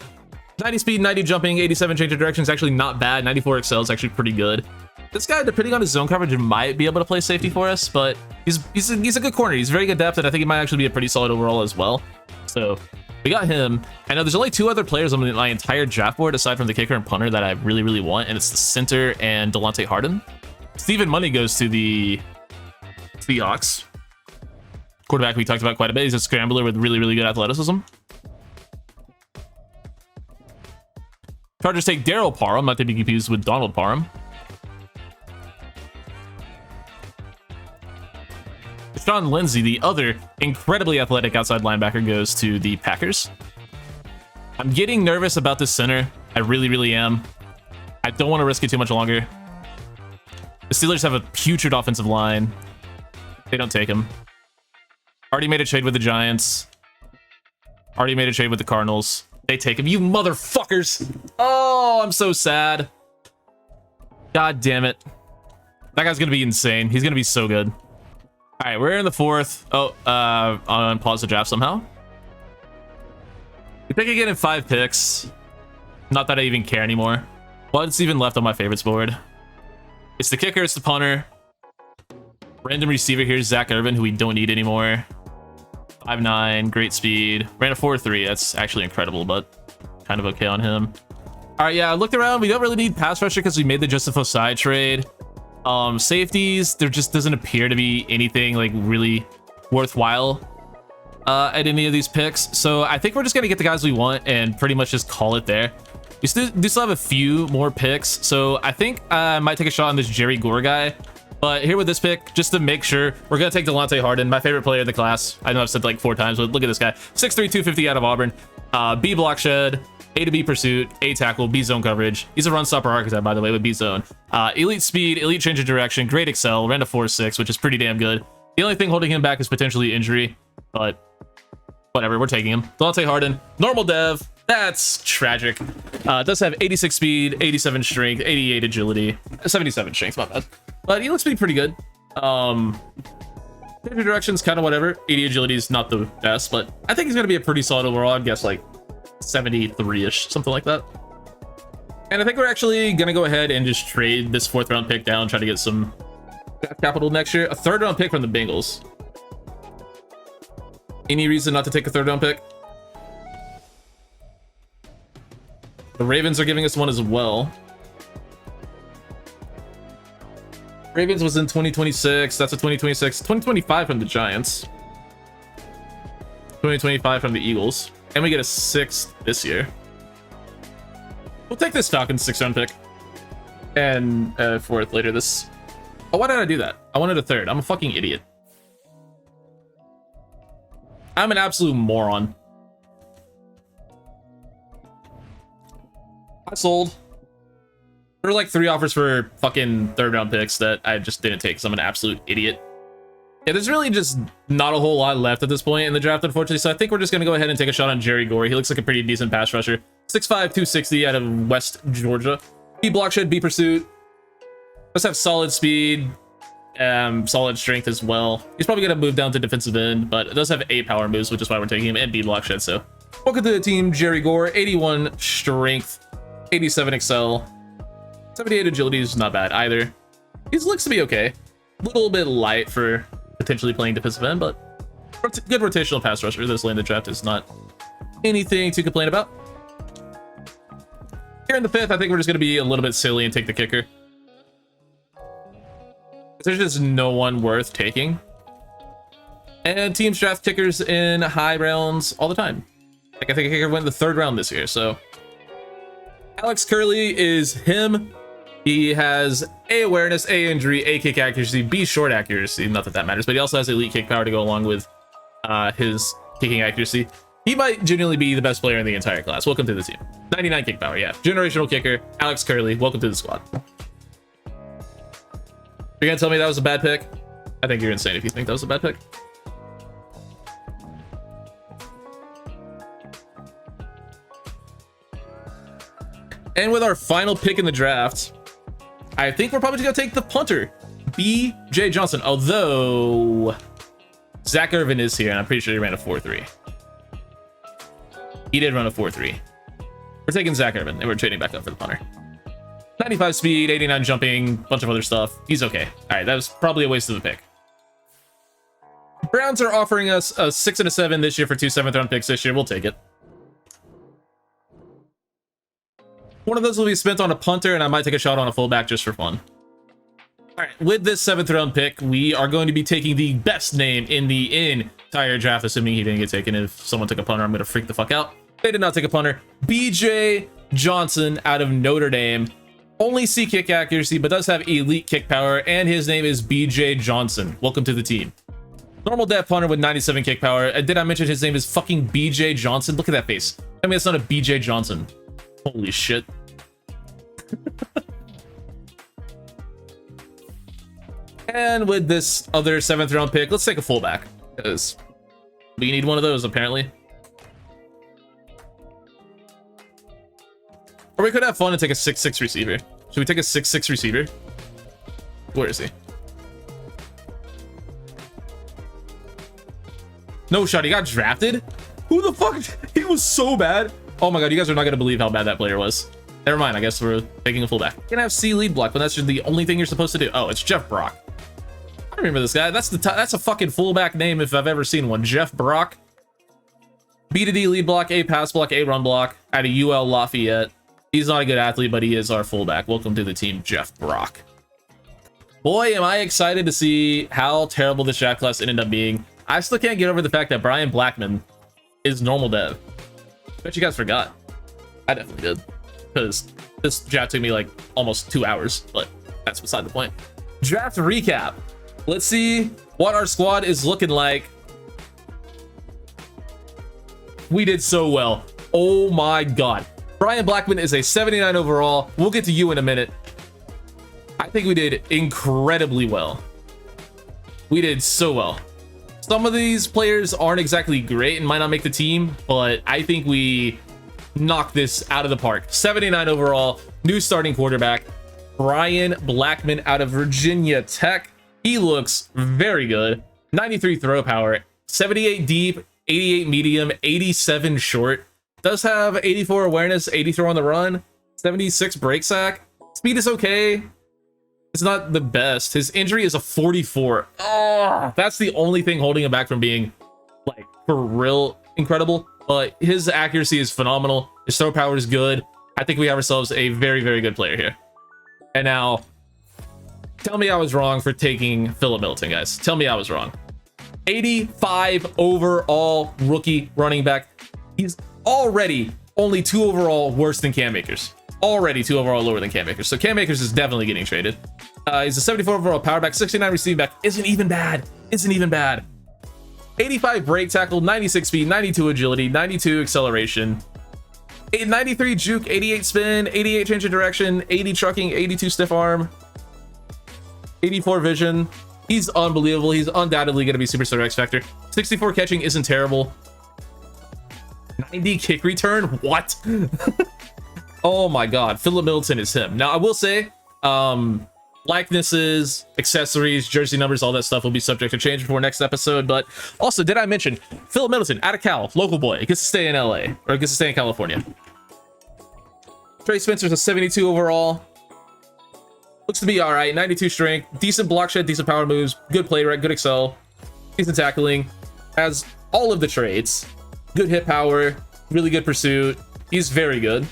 90 speed, 90 jumping, 87 change of direction is actually not bad. 94 excel is actually pretty good. This guy, depending on his zone coverage, might be able to play safety for us, but he's a good corner. He's very good depth, and I think he might actually be a pretty solid overall as well. So we got him. I know there's only 2 other players on my entire draft board aside from the kicker and punter that I really, really want, and it's the center and Delonte Harden. Steven Money goes to the Seahawks. Quarterback we talked about quite a bit. He's a scrambler with really, really good athleticism. Chargers take Daryl Parham, not to be confused with Donald Parham. Sean Lindsay, the other incredibly athletic outside linebacker, goes to the Packers. I'm getting nervous about this center. I really, really am. I don't want to risk it too much longer. The Steelers have a putrid offensive line. They don't take him. Already made a trade with the Giants. Already made a trade with the Cardinals. They take him. You motherfuckers. Oh, I'm so sad. God damn it. That guy's going to be insane. He's going to be so good. All right, we're in the 4th. Oh, on pause the draft somehow. We pick again in 5 picks. Not that I even care anymore. What's even left on my favorites board? It's the kicker, it's the punter. Random receiver here, Zach Irvin, who we don't need anymore. 5'9", great speed. Ran a 4.3. That's actually incredible, but kind of okay on him. All right, yeah, I looked around. We don't really need pass rusher because we made the Joseph Osai trade. Safeties, there just doesn't appear to be anything like really worthwhile at any of these picks. So I think we're just gonna get the guys we want and pretty much just call it there. We still have a few more picks, so I think I might take a shot on this Jerry Gore guy. But here with this pick, just to make sure, we're gonna take Delonte Harden, my favorite player in the class. I know I've said like 4 times, but look at this guy: 6'3", 250 out of Auburn. B block shed, A to B pursuit, A tackle, B zone coverage. He's a run stopper archetype, by the way, with B zone. Elite speed, elite change of direction, great excel, ran a 4.6, which is pretty damn good. The only thing holding him back is potentially injury, but whatever, we're taking him. Delonte Harden, normal dev. That's tragic. Does have 86 speed, 87 strength, 88 agility, 77 strength, my bad. But he looks pretty good. Change of direction's kind of whatever. 80 agility is not the best, but I think he's going to be a pretty solid overall. I'd guess like 73-ish, something like that. And I think we're actually going to go ahead and just trade this 4th round pick down, try to get some capital next year. A 3rd round pick from the Bengals. Any reason not to take a 3rd round pick? The Ravens are giving us one as well. Ravens was in 2026. That's a 2026. 2025 from the Giants. 2025 from the Eagles. And we get a 6th this year. We'll take this Falcons 6th round pick. And 4th later this. Oh, why did I do that? I wanted a 3rd. I'm a fucking idiot. I'm an absolute moron. I sold. There were like 3 offers for fucking 3rd round picks that I just didn't take because I'm an absolute idiot. Yeah, there's really just not a whole lot left at this point in the draft, unfortunately. So I think we're just going to go ahead and take a shot on Jerry Gore. He looks like a pretty decent pass rusher. 6'5", 260 out of West Georgia. B block shed, B pursuit, Does have solid speed, solid strength as well. He's probably going to move down to defensive end, but it does have 8 power moves, which is why we're taking him, and B block shed. So welcome to the team, Jerry Gore. 81 strength, 87 excel, 78 agility is not bad either. He looks to be okay. A little bit light for potentially playing defensive end, but good rotational pass rusher. This lane of the draft is not anything to complain about. Here in the 5th, I think we're just going to be a little bit silly and take the kicker. There's just no one worth taking. And teams draft kickers in high rounds all the time. Like, I think a kicker went in the 3rd round this year, so. Alex Curley is him. He has A awareness, A injury, A kick accuracy, B short accuracy. Not that that matters, but he also has elite kick power to go along with his kicking accuracy. He might genuinely be the best player in the entire class. Welcome to the team. 99 kick power, yeah. Generational kicker, Alex Curley. Welcome to the squad. You're gonna tell me that was a bad pick? I think you're insane if you think that was a bad pick. And with our final pick in the draft, I think we're probably gonna take the punter, B.J. Johnson. Although Zach Irvin is here, and I'm pretty sure he ran a 4.3. He did run a 4.3. We're taking Zach Irvin, and we're trading back up for the punter. 95 speed, 89 jumping, bunch of other stuff. He's okay. All right, that was probably a waste of the pick. Browns are offering us a 6 and a 7 this year for 2 7th round picks this year. We'll take it. One of those will be spent on a punter, and I might take a shot on a fullback just for fun. All right, with this 7th round pick, we are going to be taking the best name in the entire draft, assuming he didn't get taken. If someone took a punter, I'm going to freak the fuck out. They did not take a punter. B.J. Johnson out of Notre Dame. Only C kick accuracy, but does have elite kick power, and his name is B.J. Johnson. Welcome to the team. Normal depth punter with 97 kick power. And did I mention his name is fucking B.J. Johnson? Look at that face. I mean, it's not a B.J. Johnson. Holy shit. And with this other 7th round pick, let's take a fullback, because we need one of those apparently. Or we could have fun and take a 6'6 receiver. Should we take a 6'6 receiver? Where is he? No shot, he got drafted? Who the fuck? He was so bad. Oh my god, you guys are not gonna believe how bad that player was. Never mind, I guess we're taking a fullback. You can have C lead block, but that's just the only thing you're supposed to do. Oh, it's Jeff Brock. I remember this guy. That's a fucking fullback name if I've ever seen one. Jeff Brock. B to D lead block, A pass block, A run block at a UL Lafayette. He's not a good athlete, but he is our fullback. Welcome to the team, Jeff Brock. Boy, am I excited to see how terrible this draft class ended up being. I still can't get over the fact that Brian Blackman is normal dev. Bet you guys forgot. I definitely did, because this draft took me like almost 2 hours, but that's beside the point. Draft recap. Let's see what our squad is looking like. We did so well. Oh my god. Brian Blackman is a 79 overall. We'll get to you in a minute. I think we did incredibly well. We did so well. Some of these players aren't exactly great and might not make the team, but I think we knocked this out of the park. 79 overall, new starting quarterback, Brian Blackman out of Virginia Tech. He looks very good. 93 throw power, 78 deep, 88 medium, 87 short. Does have 84 awareness, 80 throw on the run, 76 break sack. Speed is okay. It's not the best. His injury is a 44. Oh, that's the only thing holding him back from being like for real incredible. But his accuracy is phenomenal. His throw power is good. I think we have ourselves a very, very good player here. And now, tell me I was wrong for taking Phillip Middleton, guys. Tell me I was wrong. 85 overall rookie running back. He's already only 2 overall worse than Cam Akers. Already 2 overall lower than Cam Akers. So Cam Akers is definitely getting traded. He's a 74 overall power back, 69 receiving back. Isn't even bad. Isn't even bad. 85 break tackle, 96 speed, 92 agility, 92 acceleration, 93 juke, 88 spin, 88 change of direction, 80 trucking, 82 stiff arm, 84 vision. He's unbelievable. He's undoubtedly going to be superstar X Factor. 64 catching isn't terrible. 90 kick return. What? Oh my god, Phillip Middleton is him. Now I will say Likenesses, accessories, jersey numbers, all that stuff will be subject to change before next episode. But also, did I mention Philip Middleton, out of Cal, local boy, gets to stay in LA, or gets to stay in California. Trey Spencer's a 72 overall. Looks to be all right. 92 strength, decent block shed, decent power moves, good play rate, good excel, decent tackling, has all of the traits, good hit power, really good pursuit. He's very good.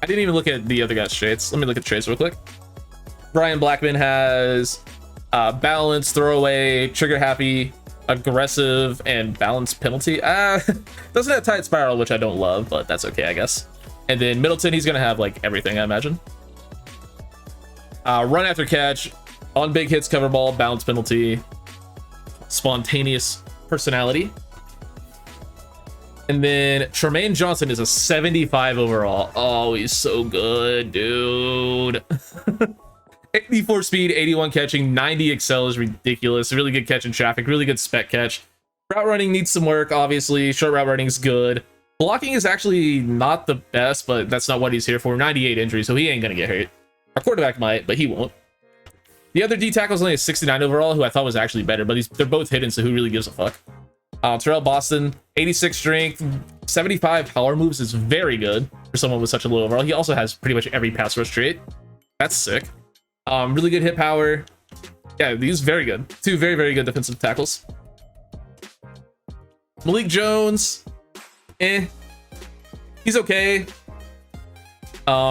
I didn't even look at the other guy's traits. Let me look at the traits real quick. Brian Blackman has balance, throwaway, trigger happy, aggressive, and balance penalty. Doesn't have tight spiral, which I don't love, but that's okay, I guess. And then Middleton, he's gonna have like everything, I imagine. Run after catch, on big hits, cover ball, balance penalty, spontaneous personality. And then Tremaine Johnson is a 75 overall. Oh, he's so good, dude. 84 speed, 81 catching, 90 excel is ridiculous. Really good catch in traffic, really good spec catch. Route running needs some work, obviously. Short route running is good. Blocking is actually not the best, but that's not what he's here for. 98 injury, so he ain't gonna get hurt. Our quarterback might, but he won't. The other D tackle is only a 69 overall, who I thought was actually better, but they're both hidden, so who really gives a fuck? Terrell Boston, 86 strength, 75 power moves is very good for someone with such a low overall. He also has pretty much every pass rush trait. That's sick. Really good hit power. Yeah, he's very good. Two very, very good defensive tackles. Malik Jones, he's okay.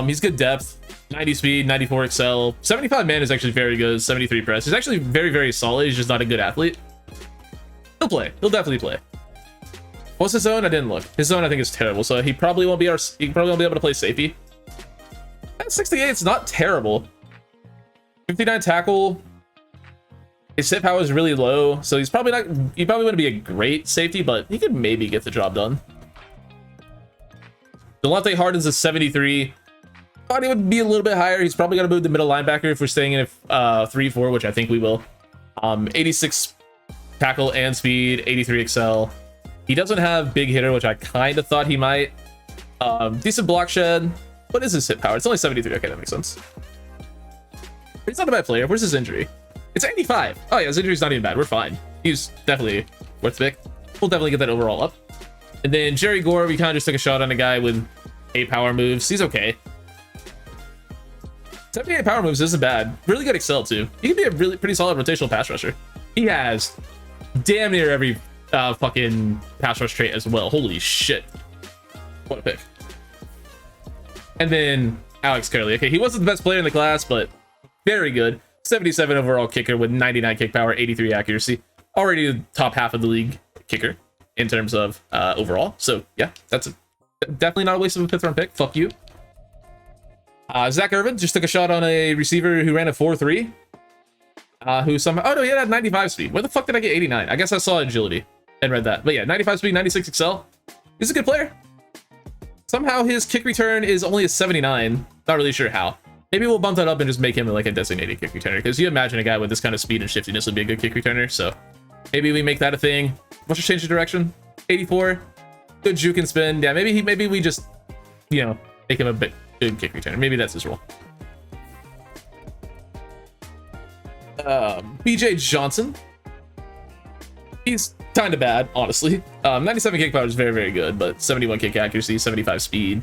He's good depth. 90 speed, 94 excel. 75 man is actually very good. 73 press. He's actually very, very solid. He's just not a good athlete. He'll play. He'll definitely play. What's his zone? I didn't look. His zone I think is terrible, so he probably won't be able to play safety. At 68, it's not terrible. 59 tackle. His hit power is really low, so he probably wouldn't be a great safety, but he could maybe get the job done. Delonte Harden's a 73. Thought he would be a little bit higher. He's probably going to move the middle linebacker if we're staying in a 3-4, which I think we will. 86 tackle and speed, 83 excel. He doesn't have big hitter, which I kind of thought he might. Decent block shed. What is his hit power? It's only 73. Okay, that makes sense. He's not a bad player. Where's his injury? It's 85. Oh yeah, his injury's not even bad. We're fine. He's definitely worth the pick. We'll definitely get that overall up. And then Jerry Gore, we kind of just took a shot on a guy with 8 power moves. He's okay. 78 power moves isn't bad. Really good excel too. He can be a really pretty solid rotational pass rusher. He has damn near every fucking pass rush trait as well. Holy shit. What a pick. And then Alex Curley. Okay, he wasn't the best player in the class, but very good. 77 overall kicker with 99 kick power, 83 accuracy. Already the top half of the league kicker in terms of overall. So yeah, that's definitely not a waste of a 5th round pick. Fuck you. Zach Irvin just took a shot on a receiver who ran a 4.3. Who somehow... Oh no, he had 95 speed. Where the fuck did I get 89? I guess I saw agility and read that. But yeah, 95 speed, 96 excel. He's a good player. Somehow his kick return is only a 79. Not really sure how. Maybe we'll bump that up and just make him like a designated kick returner, because you imagine a guy with this kind of speed and shiftiness would be a good kick returner. So maybe we make that a thing. Let's just change the direction. 84, good juke and spin. Yeah, maybe we just, you know, make him a bit good kick returner. Maybe that's his role. BJ Johnson. He's kind of bad, honestly. 97 kick power is very, very good, but 71 kick accuracy, 75 speed.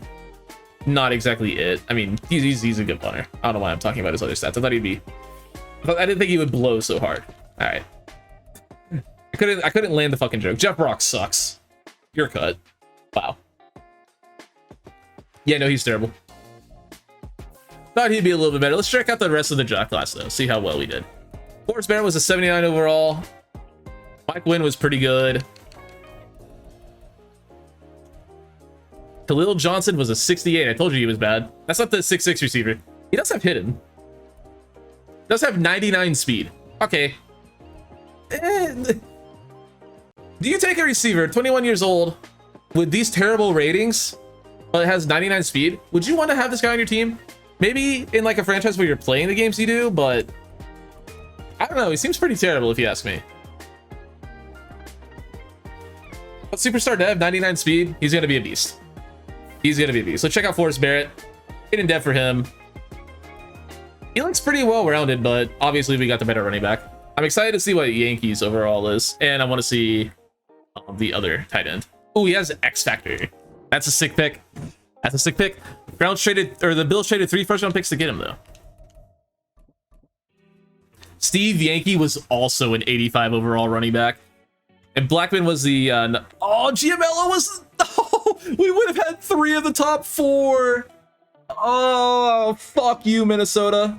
Not exactly it. I mean, he's a good punter. I don't know why I'm talking about his other stats. I thought he'd be... I didn't think he would blow so hard. All right. I couldn't land the fucking joke. Jeff Brock sucks. You're cut. Wow. Yeah, no, he's terrible. Thought he'd be a little bit better. Let's check out the rest of the draft class, though. See how well we did. Forrest Barron was a 79 overall. Mike Wynn was pretty good. Khalil Johnson was a 68. I told you he was bad. That's not the 6'6 receiver. He does have hidden. Does have 99 speed. Okay. Do you take a receiver, 21 years old, with these terrible ratings, but it has 99 speed? Would you want to have this guy on your team? Maybe in like a franchise where you're playing the games you do, but I don't know. He seems pretty terrible if you ask me. But Superstar Dev, 99 speed. He's going to be a beast. He's going to be a beast. So check out Forrest Barrett. Hidden dev for him. He looks pretty well-rounded, but obviously we got the better running back. I'm excited to see what Yankees overall is, and I want to see the other tight end. Oh, he has X Factor. That's a sick pick. That's a sick pick. Browns traded, or the Bills traded 3 first-round picks to get him, though. Steve Yankee was also an 85 overall running back. And Blackman was the... oh, Giamelo was... Oh, we would have had 3 of the top 4. Oh, fuck you, Minnesota.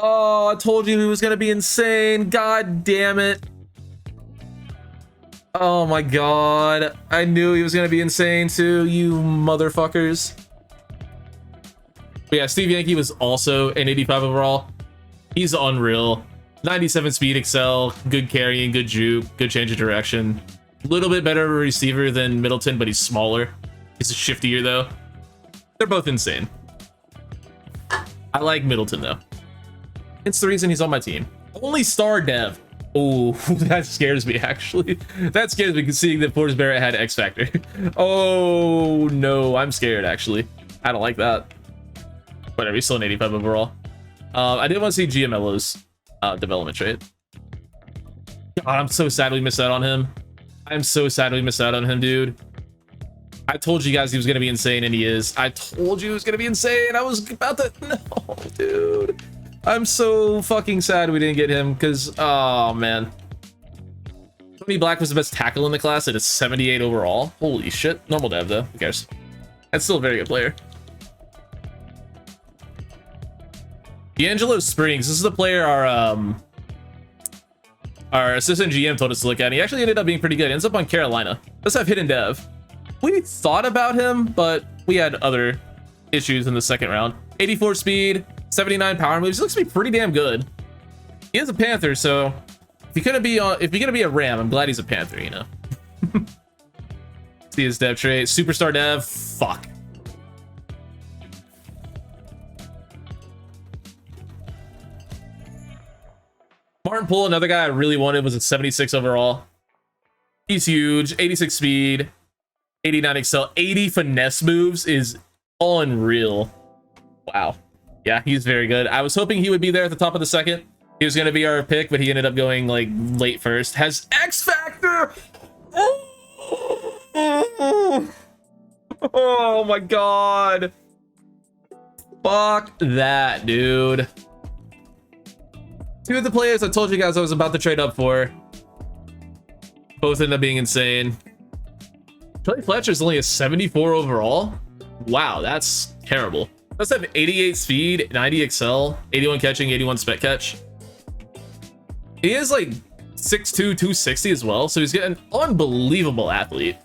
Oh, I told you he was going to be insane. God damn it. Oh my god. I knew he was going to be insane too, you motherfuckers. But yeah, Steve Yankee was also an 85 overall. He's unreal. 97 speed, excel, good carrying, good juke, good change of direction. A little bit better of a receiver than Middleton, but he's smaller. He's shiftier though. They're both insane. I like Middleton though. It's the reason he's on my team. Only star dev. Oh, that scares me actually. That scares me seeing that Forrest Barrett had X Factor. Oh no, I'm scared actually. I don't like that. Whatever, he's still an 85 overall. I did want to see Giamelo's development trait. God, I'm so sad we missed out on him. I'm so sad we missed out on him, dude. I told you guys he was going to be insane, and he is. I told you he was going to be insane. I was about to... No, dude. I'm so fucking sad we didn't get him, because... Oh, man. Tony Black was the best tackle in the class at a 78 overall. Holy shit. Normal dev, though. Who cares? That's still a very good player. D'Angelo Springs. This is the player our assistant GM told us to look at. And he actually ended up being pretty good. Ends up on Carolina. Does have hidden dev. We thought about him, but we had other issues in the second round. 84 speed, 79 power moves. He looks to be pretty damn good. He is a Panther, so if you're gonna be a Ram, I'm glad he's a Panther, you know. See his dev trait. Superstar dev. Fuck. Martin Poole, another guy I really wanted, was at 76 overall. He's huge. 86 speed, 89 excel, 80 finesse moves is unreal. Wow. Yeah, he's very good. I was hoping he would be there at the top of the second. He was going to be our pick, but he ended up going like late first. Has X Factor. Oh my god. Fuck that, dude. 2 of the players I told you guys I was about to trade up for both end up being insane. Charlie Fletcher's only a 74 overall. Wow, that's terrible. Let's have 88 speed, 90 excel, 81 catching, 81 spec catch. He is like 6'2", 260 as well, so he's an unbelievable athlete.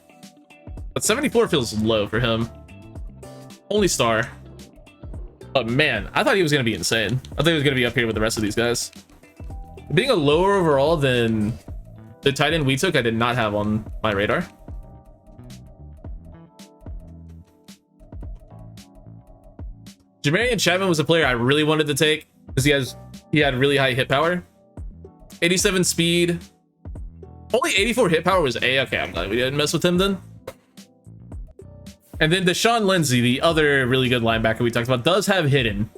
But 74 feels low for him. Only star. But man, I thought he was going to be insane. I thought he was going to be up here with the rest of these guys. Being a lower overall than the tight end we took, I did not have on my radar. Jamarian Chapman was a player I really wanted to take because he had really high hit power. 87 speed. Only 84 hit power was A. Okay, I'm glad we didn't mess with him then. And then Deshaun Lindsay, the other really good linebacker we talked about, does have hidden.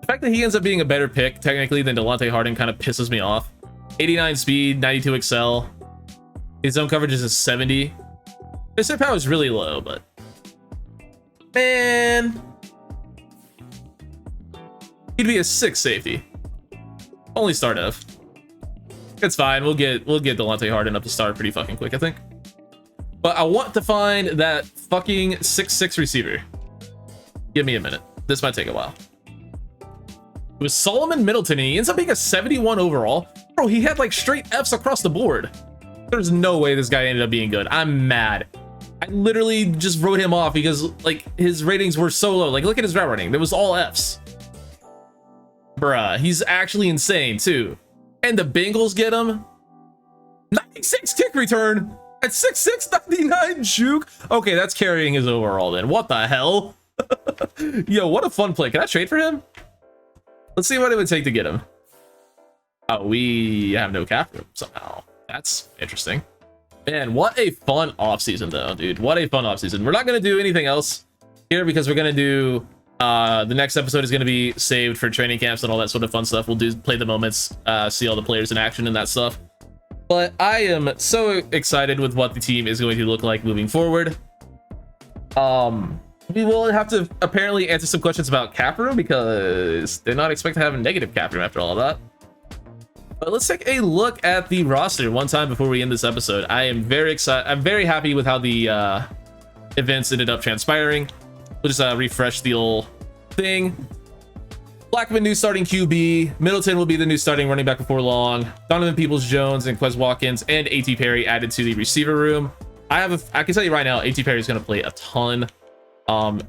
The fact that he ends up being a better pick, technically, than Delonte Harden kind of pisses me off. 89 speed, 92 excel. His zone coverage is a 70. His hit power is really low, but... Man... He'd be a 6 safety. Only star dev. It's fine. We'll get Delonte Harden up to star pretty fucking quick, I think. But I want to find that fucking 6'6" receiver. Give me a minute. This might take a while. It was Solomon Middleton, and he ends up being a 71 overall. Bro, he had like straight Fs across the board. There's no way this guy ended up being good. I'm mad. I literally just wrote him off because like his ratings were so low. Like look at his route running. There was all Fs. Bruh, he's actually insane too. And the Bengals get him. 96 kick return at 6'6", 99 juke. Okay, that's carrying his overall then. What the hell? Yo, what a fun play. Can I trade for him? Let's see what it would take to get him. Oh, we have no cap room somehow. That's interesting. Man, what a fun offseason though, dude. What a fun offseason. We're not going to do anything else here because we're going to do The next episode is going to be saved for training camps and all that sort of fun stuff. We'll play the moments, see all the players in action and that stuff. But I am so excited with what the team is going to look like moving forward. We will have to apparently answer some questions about cap room because they're not expected to have a negative cap room after all of that. But let's take a look at the roster one time before we end this episode. I am very excited. I'm very happy with how the events ended up transpiring. We'll just refresh the old thing. Blackman, new starting QB. Middleton will be the new starting running back before long. Donovan Peoples-Jones and Quez Watkins and A.T. Perry added to the receiver room. I can tell you right now, A.T. Perry is going to play a ton.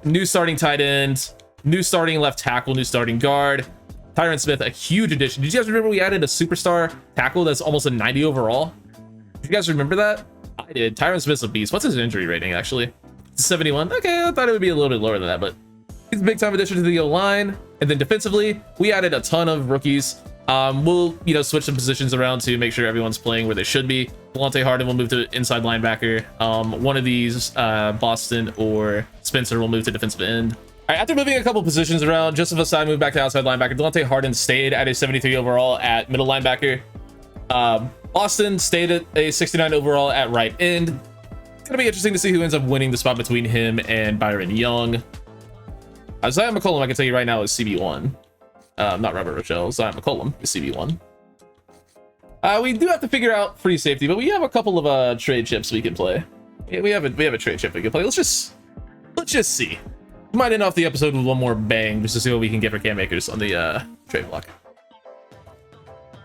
New starting tight end, new starting left tackle, new starting guard. Tyron Smith, a huge addition. Did you guys remember we added a superstar tackle that's almost a 90 overall? Did you guys remember that? I did. Tyron Smith's a beast. What's his injury rating, actually? 71. Okay, I thought it would be a little bit lower than that, but he's a big time addition to the O-line. And then defensively, we added a ton of rookies. We'll, switch some positions around to make sure everyone's playing where they should be. Delonte Harden will move to inside linebacker. One of these, Boston or Spencer, will move to defensive end. All right, after moving a couple positions around, Joseph Asai moved back to outside linebacker. Delonte Harden stayed at a 73 overall at middle linebacker. Boston stayed at a 69 overall at right end. It's gonna be interesting to see who ends up winning the spot between him and Byron Young. Isaiah McCollum, I can tell you right now, is CB1. Not Robert Rochelle. Zion McCollum is CB1. We do have to figure out free safety, but we have a couple of trade chips we can play. Yeah, we have a trade chip we can play. Let's just see. We might end off the episode with one more bang just to see what we can get for Cam Akers on the trade block.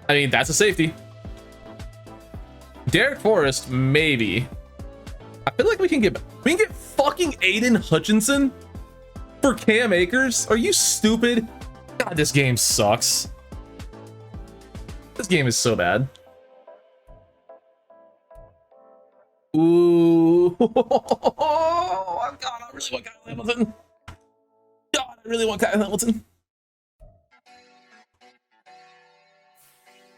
I mean, that's a safety. Derek Forrest, maybe. I feel like we can get fucking Aiden Hutchinson for Cam Akers. Are you stupid? God, this game sucks. This game is so bad. Ooh. Oh, God, I really want Kyle Hamilton. God, I really want Kyle Hamilton.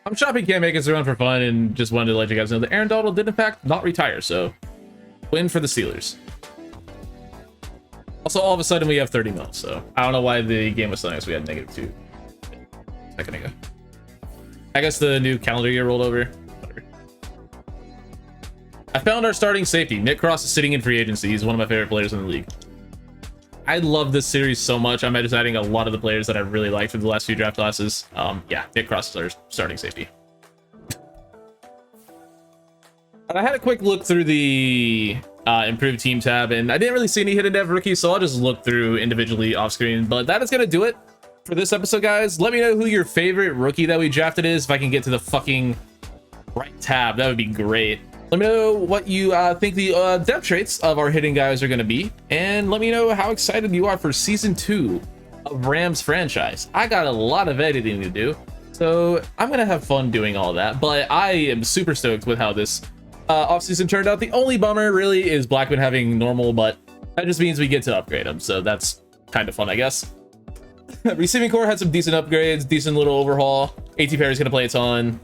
I'm shopping Cam Akers around for fun and just wanted to let you guys know that Aaron Donald did, in fact, not retire, so win for the Steelers. Also, all of a sudden, we have 30 mil, so I don't know why the game was telling us we had -2 a second ago. I guess the new calendar year rolled over. Whatever. I found our starting safety. Nick Cross is sitting in free agency. He's one of my favorite players in the league. I love this series so much. I'm just adding a lot of the players that I really liked from the last few draft classes. Yeah, Nick Cross is our starting safety. And I had a quick look through the improved team tab, and I didn't really see any hidden dev rookies, so I'll just look through individually off screen. But that is going to do it for this episode, guys. Let me know who your favorite rookie that we drafted is. If I can get to the fucking right tab, that would be great. Let me know what you think the depth traits of our hidden guys are going to be, and let me know how excited you are for season 2 of Rams franchise. I got a lot of editing to do, so I'm going to have fun doing all that, but I am super stoked with how this offseason turned out. The only bummer really is Blackman having normal, but that just means we get to upgrade him, so that's kind of fun, I guess. Receiving core had some decent upgrades, decent little overhaul. A.T. Perry's going to play a ton.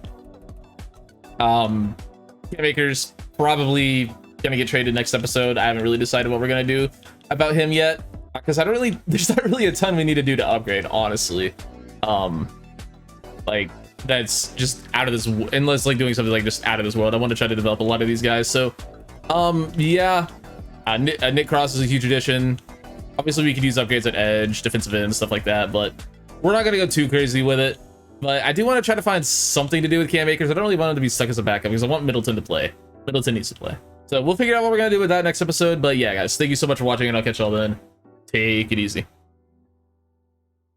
Cam Akers probably going to get traded next episode. I haven't really decided what we're going to do about him yet, because there's not really a ton we need to do to upgrade, honestly. Like, that's just out of this, unless like doing something like just out of this world. I want to try to develop a lot of these guys, so yeah. Nick Cross is a huge addition. Obviously we could use upgrades at edge, defensive end, stuff like that, but we're not going to go too crazy with it. But I do want to try to find something to do with Cam Akers. I don't really want him to be stuck as a backup because I want Middleton to play. Middleton needs to play, so we'll figure out what we're going to do with that next episode. But yeah, guys, thank you so much for watching, and I'll catch y'all then. Take it easy.